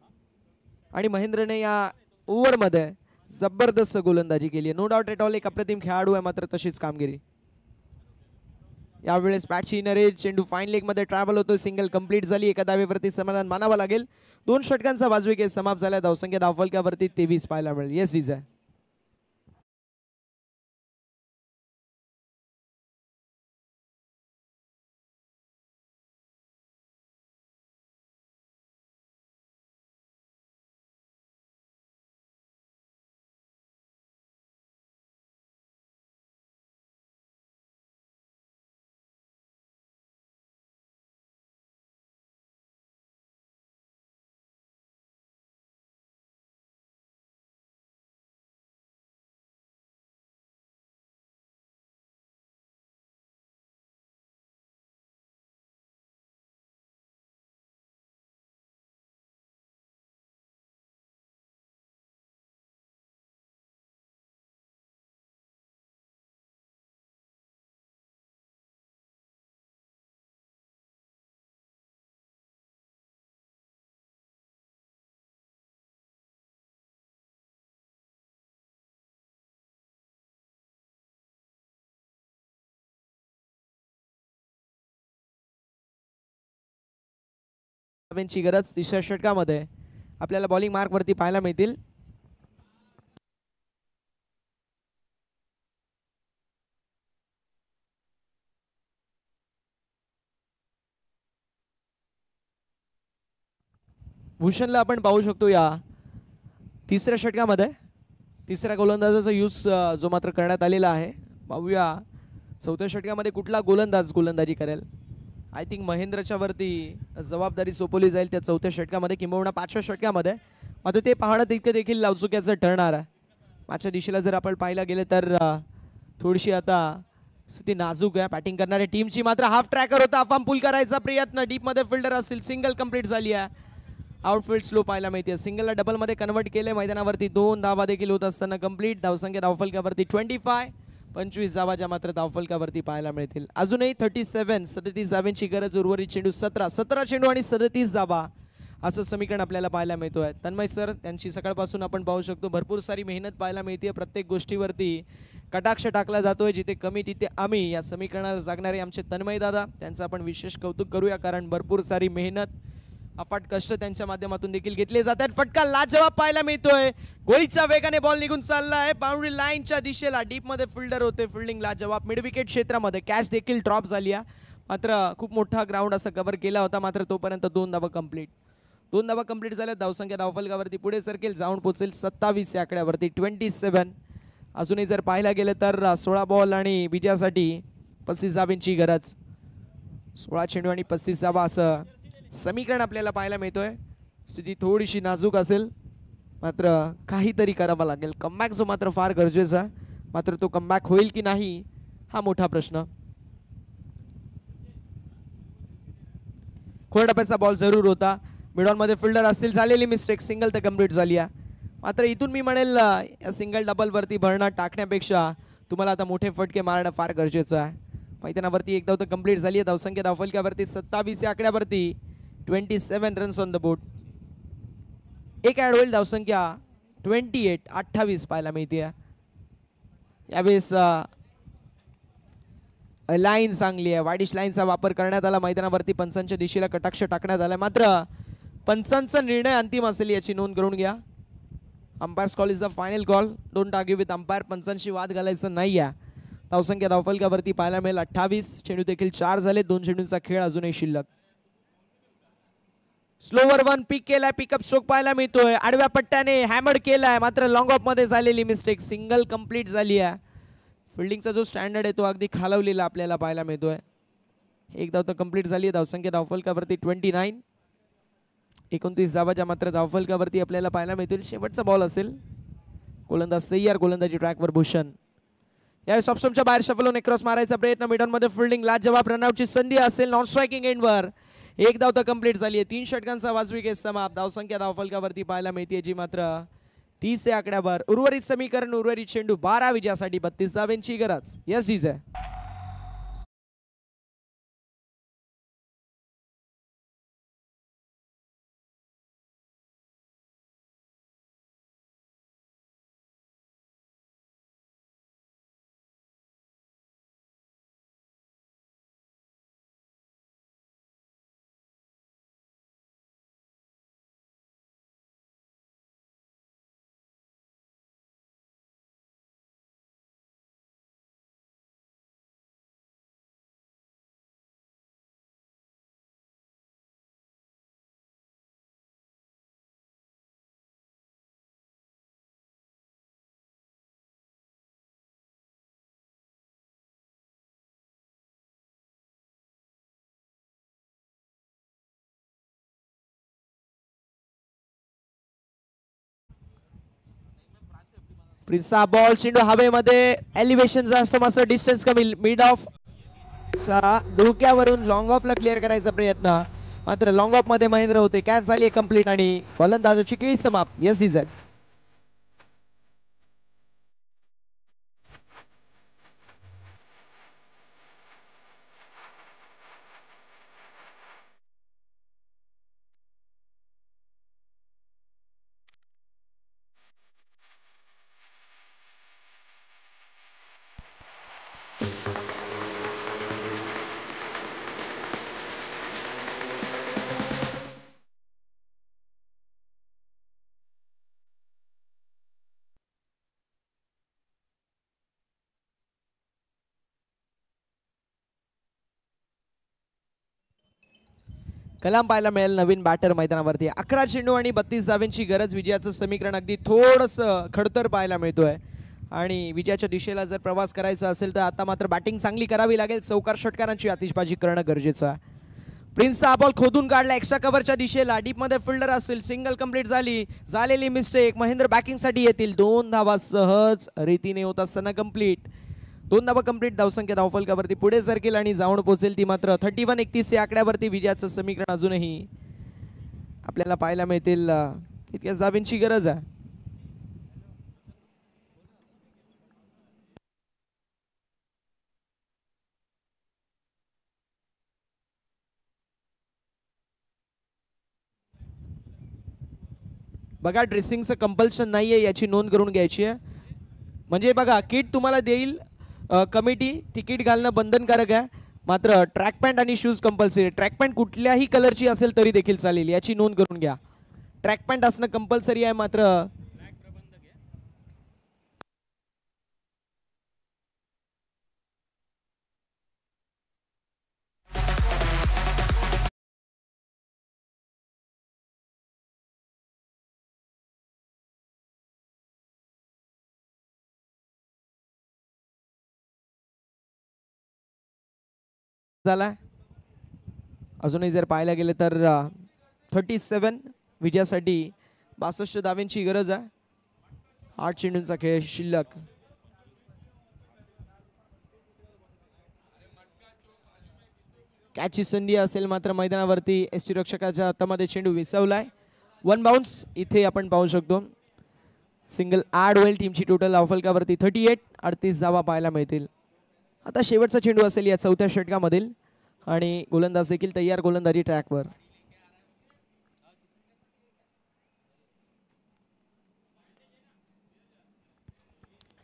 आणि महेंद्रने या ओव्हरमध्ये जबरदस्त गोलंदाजी केली आहे. नो डाऊट एट ऑल एक अप्रतिम खेळाडू आहे मात्र तशीच कामगिरी. यावेळेस बॅटची इनर चेंडू फाईन लेग मध्ये ट्रॅव्हल होतो. सिंगल कंप्लीट झाली. एका धावेवरती समाधान मानावं लागेल. 2 षटकांचा वाजवी खेळ समाप्त झाला. धावसंख्या धावफलकावरती 23 पाहायला मिळेल. येस इज आहे. ची गरज 3ऱ्या षटकामध्ये आपल्याला बॉलिंग मार्क वरती पाहायला मिळतील. भूषणला आपण पाहू शकतो या 3ऱ्या षटकामध्ये 3ऱ्या गोलंदाजाचा यूज जो मात्र करण्यात आलेला आहे. पाहूया 4थ्या षटकामध्ये कुठला गोलंदाज गोलंदाजी करेल. आय थिंक महेंद्रच्या वरती जबाबदारी सोपवली जाईल त्या 4थ्या षटकामध्ये किंबहुना 5व्या षटकामध्ये. मात्र ते पाहणं तितकं देखील औत्सुक्याचं ठरणार आहे. मागच्या दिशेला जर आपण पाहायला गेलं तर थोडीशी आता स्थिती नाजूक आहे. बॅटिंग करणाऱ्या टीमची मात्र हाफ ट्रॅकर होता. अफाम पुल करायचा प्रयत्न. डीप मध्ये फिल्डर असतील. सिंगल कंप्लीट झाली आहे. आउटफील्ड स्लो पाहायला मिळते. सिंगलला डबल मध्ये कन्वर्ट केले. मैदानावरती 2 धावा देखील होत असताना कंप्लीट. धावसंख्या धावफलकावरती 25. 25 धावा ज्या मात्र धावफलकावरती पाहायला मिळतील. अजूनही 37 धावांची गरज. उर्वरित चेंडू 17 चेंडू आणि 37 धावा असं समीकरण आपल्याला पाहायला मिळतोय. तन्मय सर त्यांची सकाळपासून आपण पाहू शकतो भरपूर सारी मेहनत पाहायला मिळते. प्रत्येक गोष्टीवरती कटाक्ष टाकला जातोय. जिथे कमी तिथे आम्ही या समीकरणाला जागणारे आमचे तन्मय दादा त्यांचं आपण विशेष कौतुक करूया. कारण भरपूर सारी मेहनत अफाट कष्ट त्यांच्या माध्यमातून देखील घेतले जातात. फटका लाजवाब पाहायला मिळतोय. गोळीच्या वेगाने बॉल निघून चाललाय बाउंड्री लाईनच्या दिशेला. डीप मध्ये फिल्डर होते. फिल्डिंग लाजवाब. मिड विकेट क्षेत्रामध्ये कॅच देखील ड्रॉप झाली आहे. मात्र खूप मोठा ग्राउंड असं कव्हर केला होता. मात्र तोपर्यंत 2 धावा कंप्लीट. 2 धावा कंप्लीट झाल्या. धावसंख्या धावफलकावरती पुढे सरकेल जाऊन पोहोचेल 27 या आकड्यावरती. 27. अजूनही जर पाहायला गेलं तर 16 बॉल आणि विजयासाठी 35 धावांची गरज. 16 चेंडू आणि 35 धावा असं समीकरण आपल्याला पाहायला मिळतोय. स्थिती थोडीशी नाजूक असेल मात्र काहीतरी करावं लागेल. कमबॅक जो मात्र फार गरजेचा आहे. मात्र तो कमबॅक होईल की नाही हा मोठा प्रश्न. खोल टप्प्याचा बॉल जरूर होता. मिडॉन मध्ये फिल्डर असतील. झालेली मिस्टेक. सिंगल तर कंप्लीट झाली आहे. मात्र इथून मी म्हणेल या सिंगल डबल वरती भरणा टाकण्यापेक्षा तुम्हाला आता मोठे फटके मारणं फार गरजेचं आहे. मैदानावरती एक धाव तर कंप्लीट झाली आहे. धावसंख्या धावफलकावरती 27 या आकड्यावरती 27 रन्स ऑन द बोर्ड. एक ऍड होईल. धावसंख्या 28 पाहायला मिळते. यावेळेस लाईन चांगली आहे. वाईडिश लाईनचा वापर करण्यात आला. मैदानावरती पंचांच्या दिशेला कटाक्ष टाकण्यात आला. मात्र पंचांचा निर्णय अंतिम असेल याची नोंद करून घ्या. Umpire's call is the final call. Don't argue with umpire. पंचांशी वाद घालायचा नाही आहे. धावसंख्या धावफलकावरती पाहायला मिळेल 28. चेंडू देखील 4 झाले. 2 चेंडूंचा खेळ अजूनही शिल्लक. स्लोवर वन पिक केलाय. पिकअप स्ट्रोक पाहायला मिळतोय. आडव्या पट्ट्याने हॅमर्ड केलाय. मात्र लॉंग ऑफ मध्ये झालेली मिस्टेक. सिंगल कंप्लीट झाली आहे. फिल्डिंगचा जो स्टँडर्ड आहे तो अगदी खालवलेला आपल्याला पाहायला मिळतोय. एक धाव तर कंप्लीट झाली आहे. धावसंख्या धावफलकावरती 29. 29 धावाच्या मात्र धावफलकावरती आपल्याला पाहायला मिळतील. शेवटचा बॉल असेल. गोलंदाज सय्यार. गोलंदाजी ट्रॅकवर भूषण. यावेळेस ऑप्शनच्या बाहेर शफल होऊन क्रॉस मारायचा प्रयत्न. मिडॉन मध्ये फिल्डिंग लाजवाब रनआउटची संधी असेल. नॉन स्ट्रायकिंग एंडवर एक धाव तर कंप्लीट झाली आहे. 3 षटकांचा वाजवी केस समाप्त. धावसंख्या धावफलकावरती पाहायला मिळते जी मात्र 30 या आकड्यावर. उर्वरित समीकरण उर्वरित चेंडू 12 विजयासाठी 32 धावांची गरज. Yes DJ. प्रिन्सचा बॉल. चेंडू हवेमध्ये. एलिव्हेशन जास्त मात्र डिस्टन्स कमी. मिड ऑफ डोक्यावरून लॉंग ऑफला क्लिअर करायचा प्रयत्न. मात्र लॉंग ऑफ मध्ये महेंद्र होते. कॅच झाली कंप्लीट आणि फलंदाजाची खेळी समाप्त. Yes DJ. कलाम पाहायला मिळेल. नवीन बॅटर मैदानावरती. 11 चेंडू आणि 32 धावांची गरज. विजयाचं समीकरण अगदी थोडंसं खडतर पाहायला मिळतोय. आणि विजयाच्या दिशेला जर प्रवास करायचा असेल तर आता मात्र बॅटिंग चांगली करावी लागेल. चौकार षटकारांची आतिषबाजी करणं गरजेचं आहे. प्रिन्सचा हा बॉल खोदून काढला एक्स्ट्रा कव्हरच्या दिशेला. डीप मध्ये फिल्डर असेल. सिंगल कंप्लीट झालेली मिस्टेक. महेंद्र बॅकिंगसाठी येतील. 2 धावा सहज रीतीने होत असताना कंप्लीट. 2 धावा कंप्लीट. धावसंख्या धावफलकावरती पुढे सरकेल आणि जाऊन पोहोचेल ती मात्र 31-31 या आकड्यावरती. विजयाचं समीकरण अजूनही आपल्याला पाहायला मिळतील. तितक्याच धावांची गरज आहे. बघा ड्रेसिंगचं कंपल्शन नाहीये याची नोंद करून घ्यायची आहे. म्हणजे बघा किट तुम्हाला देईल कमिटी. तिकीट घालणं बंधनकारक आहे. मात्र ट्रॅक पॅन्ट आणि शूज कंपल्सरी. ट्रॅक पॅन्ट कुठल्याही कलरची असेल तरी देखील चालेल याची नोंद करून घ्या. ट्रॅक पॅन्ट असणं कंपल्सरी आहे. मात्र झाला. अजूनही जर पाहायला गेलं तर 37 विजयासाठी 62 धावांची गरज आहे. 8 चेंडूंचा खेळ शिल्लक. कॅचची संधी असेल मात्र मैदानावरती एसटी रक्षकाच्या हातामध्ये चेंडू विसवलाय. 1 बाउन्स इथे आपण पाहू शकतो. सिंगल ऍड होईल. टीमची टोटल धावफलकावरती 38. 38 धावा पाहायला मिळतील. आता शेवटचा चेंडू असेल या चौथ्या षटकामधील आणि गोलंदाज देखील तयार, गोलंदाजी ट्रॅकवर.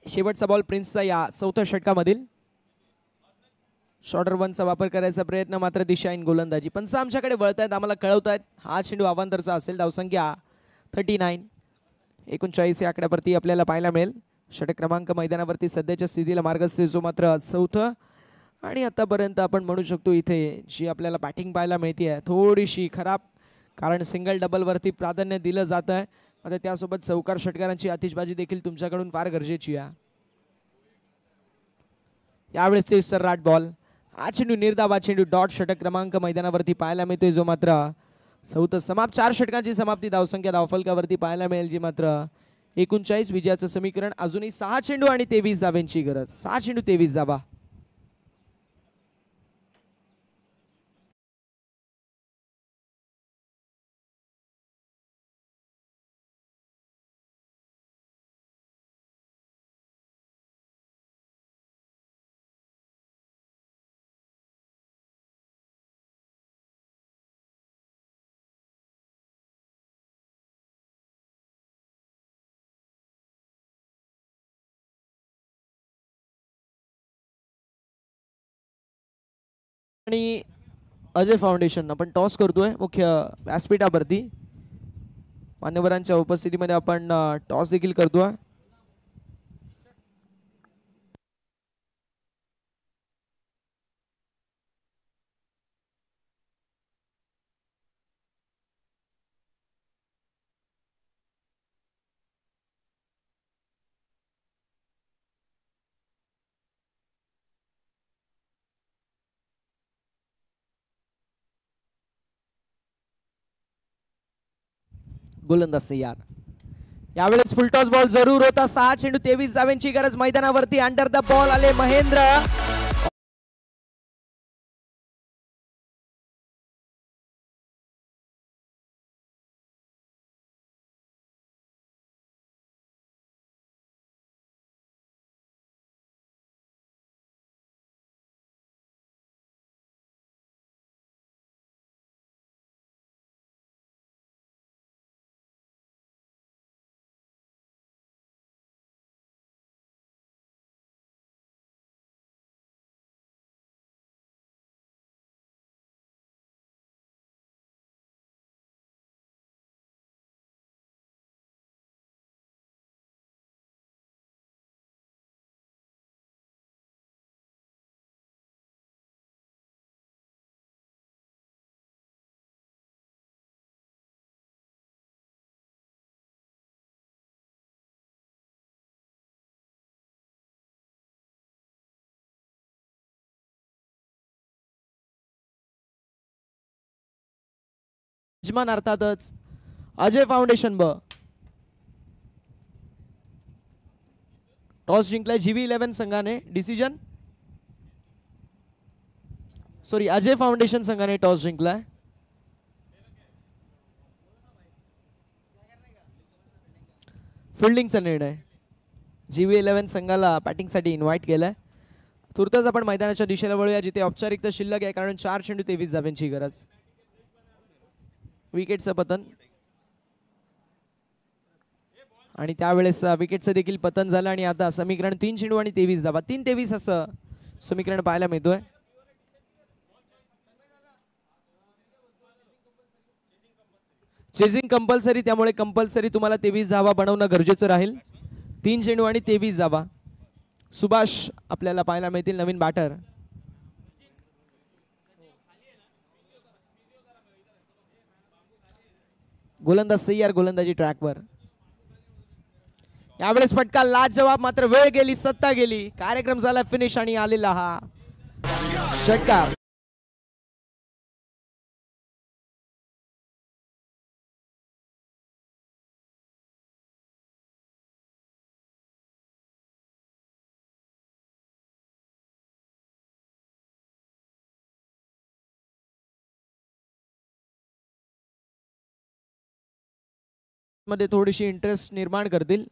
शेवटचा बॉल प्रिन्सचा या चौथ्या षटकामधील. शॉर्टर वनचा वापर करायचा प्रयत्न, मात्र दिशाहीन गोलंदाजी. पंच आमच्याकडे वळत आहेत, आम्हाला कळवत आहेत हा चेंडू अवांतरचा असेल. धावसंख्या 39, 39 या आकड्यावरती आपल्याला पाहायला मिळेल. षटक क्रमांक मैदानावरती सध्याच्या स्थितीला मार्गस्थ जो मात्र चौथं. आणि आतापर्यंत आपण म्हणू शकतो इथे जी आपल्याला बॅटिंग पाहायला मिळते आहे थोडीशी खराब, कारण सिंगल डबलवरती प्राधान्य दिलं जात आहे. आता त्यासोबत चौकार षटकारांची आतिषबाजी देखील तुमच्याकडून फार गरजेची आहे. यावेळेस ते सर्राट बॉल. हा चेंडू निर्धाव, चेंडू डॉट. षटक क्रमांक मैदानावरती पाहायला मिळतोय जो मात्र चौथं समाप्त. 4 षटकांची समाप्ती. धावसंख्या धावफलकावरती पाहायला मिळेल जी मात्र 39. विजयाचं समीकरण अजूनही 6 चेंडू आणि 23 धावांची गरज. 6 चेंडू 23 धावा. आणि अजय फाउंडेशन आपण टॉस करतोय मुख्य व्यासपीठावरती. मान्यवरांच्या उपस्थितीमध्ये आपण टॉस देखील करतोय. गोलंदाज तयार. यावेळेस फुलटॉस बॉल जरूर होता. 6 चेंडू 23 धावांची गरज मैदानावरती. अंडर द बॉल आले महेंद्र. यजमान अर्थातच अजय फाउंडेशन ब. टॉस जिंकलाय GV11 संघाने. डिसिजन सॉरी अजय फाउंडेशन संघाने टॉस जिंकलाय. फिल्डिंगचा निर्णय. GV11 संघाला बॅटिंगसाठी इन्व्हाइट केलाय. तुर्तच आपण मैदानाच्या दिशेला वळूया जिथे औपचारिकता शिल्लक आहे, कारण 4 चेंडू 23 धावांची गरज. विकेटचं पतन आणि त्यावेळेस विकेटचं देखील पतन झालं आणि आता समीकरण 3 चेंडू आणि 23 धावा. 3-23 असं समीकरण पाहायला मिळतोय. चेजिंग कंपल्सरी, त्यामुळे कंपल्सरी तुम्हाला 23 धावा बनवणं गरजेचं राहील. 3 चेंडू आणि 23 धावा. सुभाष आपल्याला पाहायला मिळतील नवीन बॅटर. गोलंदाज तयार, गोलंदाजी ट्रॅकवर. यावेळेस फटका लाजवाब, मात्र वेळ गेली, सत्ता गेली. कार्यक्रम झाला फिनिश आणि आलेला हा षटकार. मध्ये थोडीशी इंटरेस्ट निर्माण करतील.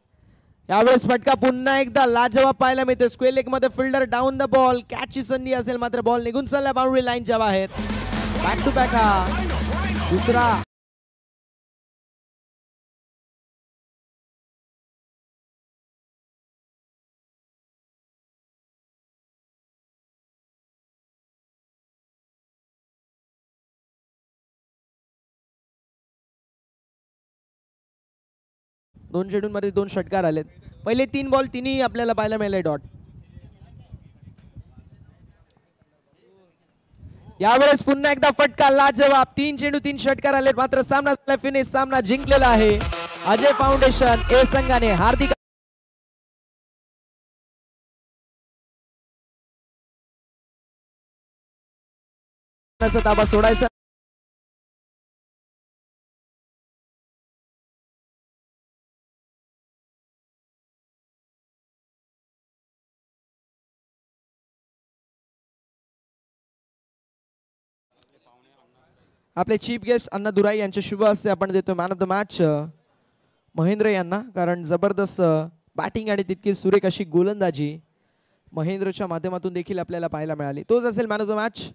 यावेळेस फटका पुन्हा एकदा लाजवाब पाहायला मिळते. स्क्वेअर लेग मध्ये फिल्डर डाऊन द बॉल, कॅचची संधी असेल मात्र बॉल निघून चालला बाउंड्री लाईनच्या बाहेर. बॅक टू बॅक हा दुसरा. दोन चेंडूंमध्ये 2 षटकार आलेत. पहिले 3 बॉल तिन्ही आपल्याला पाहायला मिळाले डॉट. यावेळेस पुन्हा एकदा फटका लाजवाब. 3 चेंडू 3 षटकार आलेत मात्र सामना फिनिश, सामना जिंकलेला आहे अजय फाउंडेशन ए संघाने. हार्दिक ताबा सोडायचा. आपले चीफ गेस्ट अण्णा दुराई यांच्या शुभ हस्ते आपण देतो man of the match Mahendra यांना. कारण जबरदस्त बॅटिंग आणि तितकी सुरेख अशी गोलंदाजी महेंद्रच्या माध्यमातून देखील आपल्याला पाहायला मिळाली. तोच असेल मॅन ऑफ द मॅच.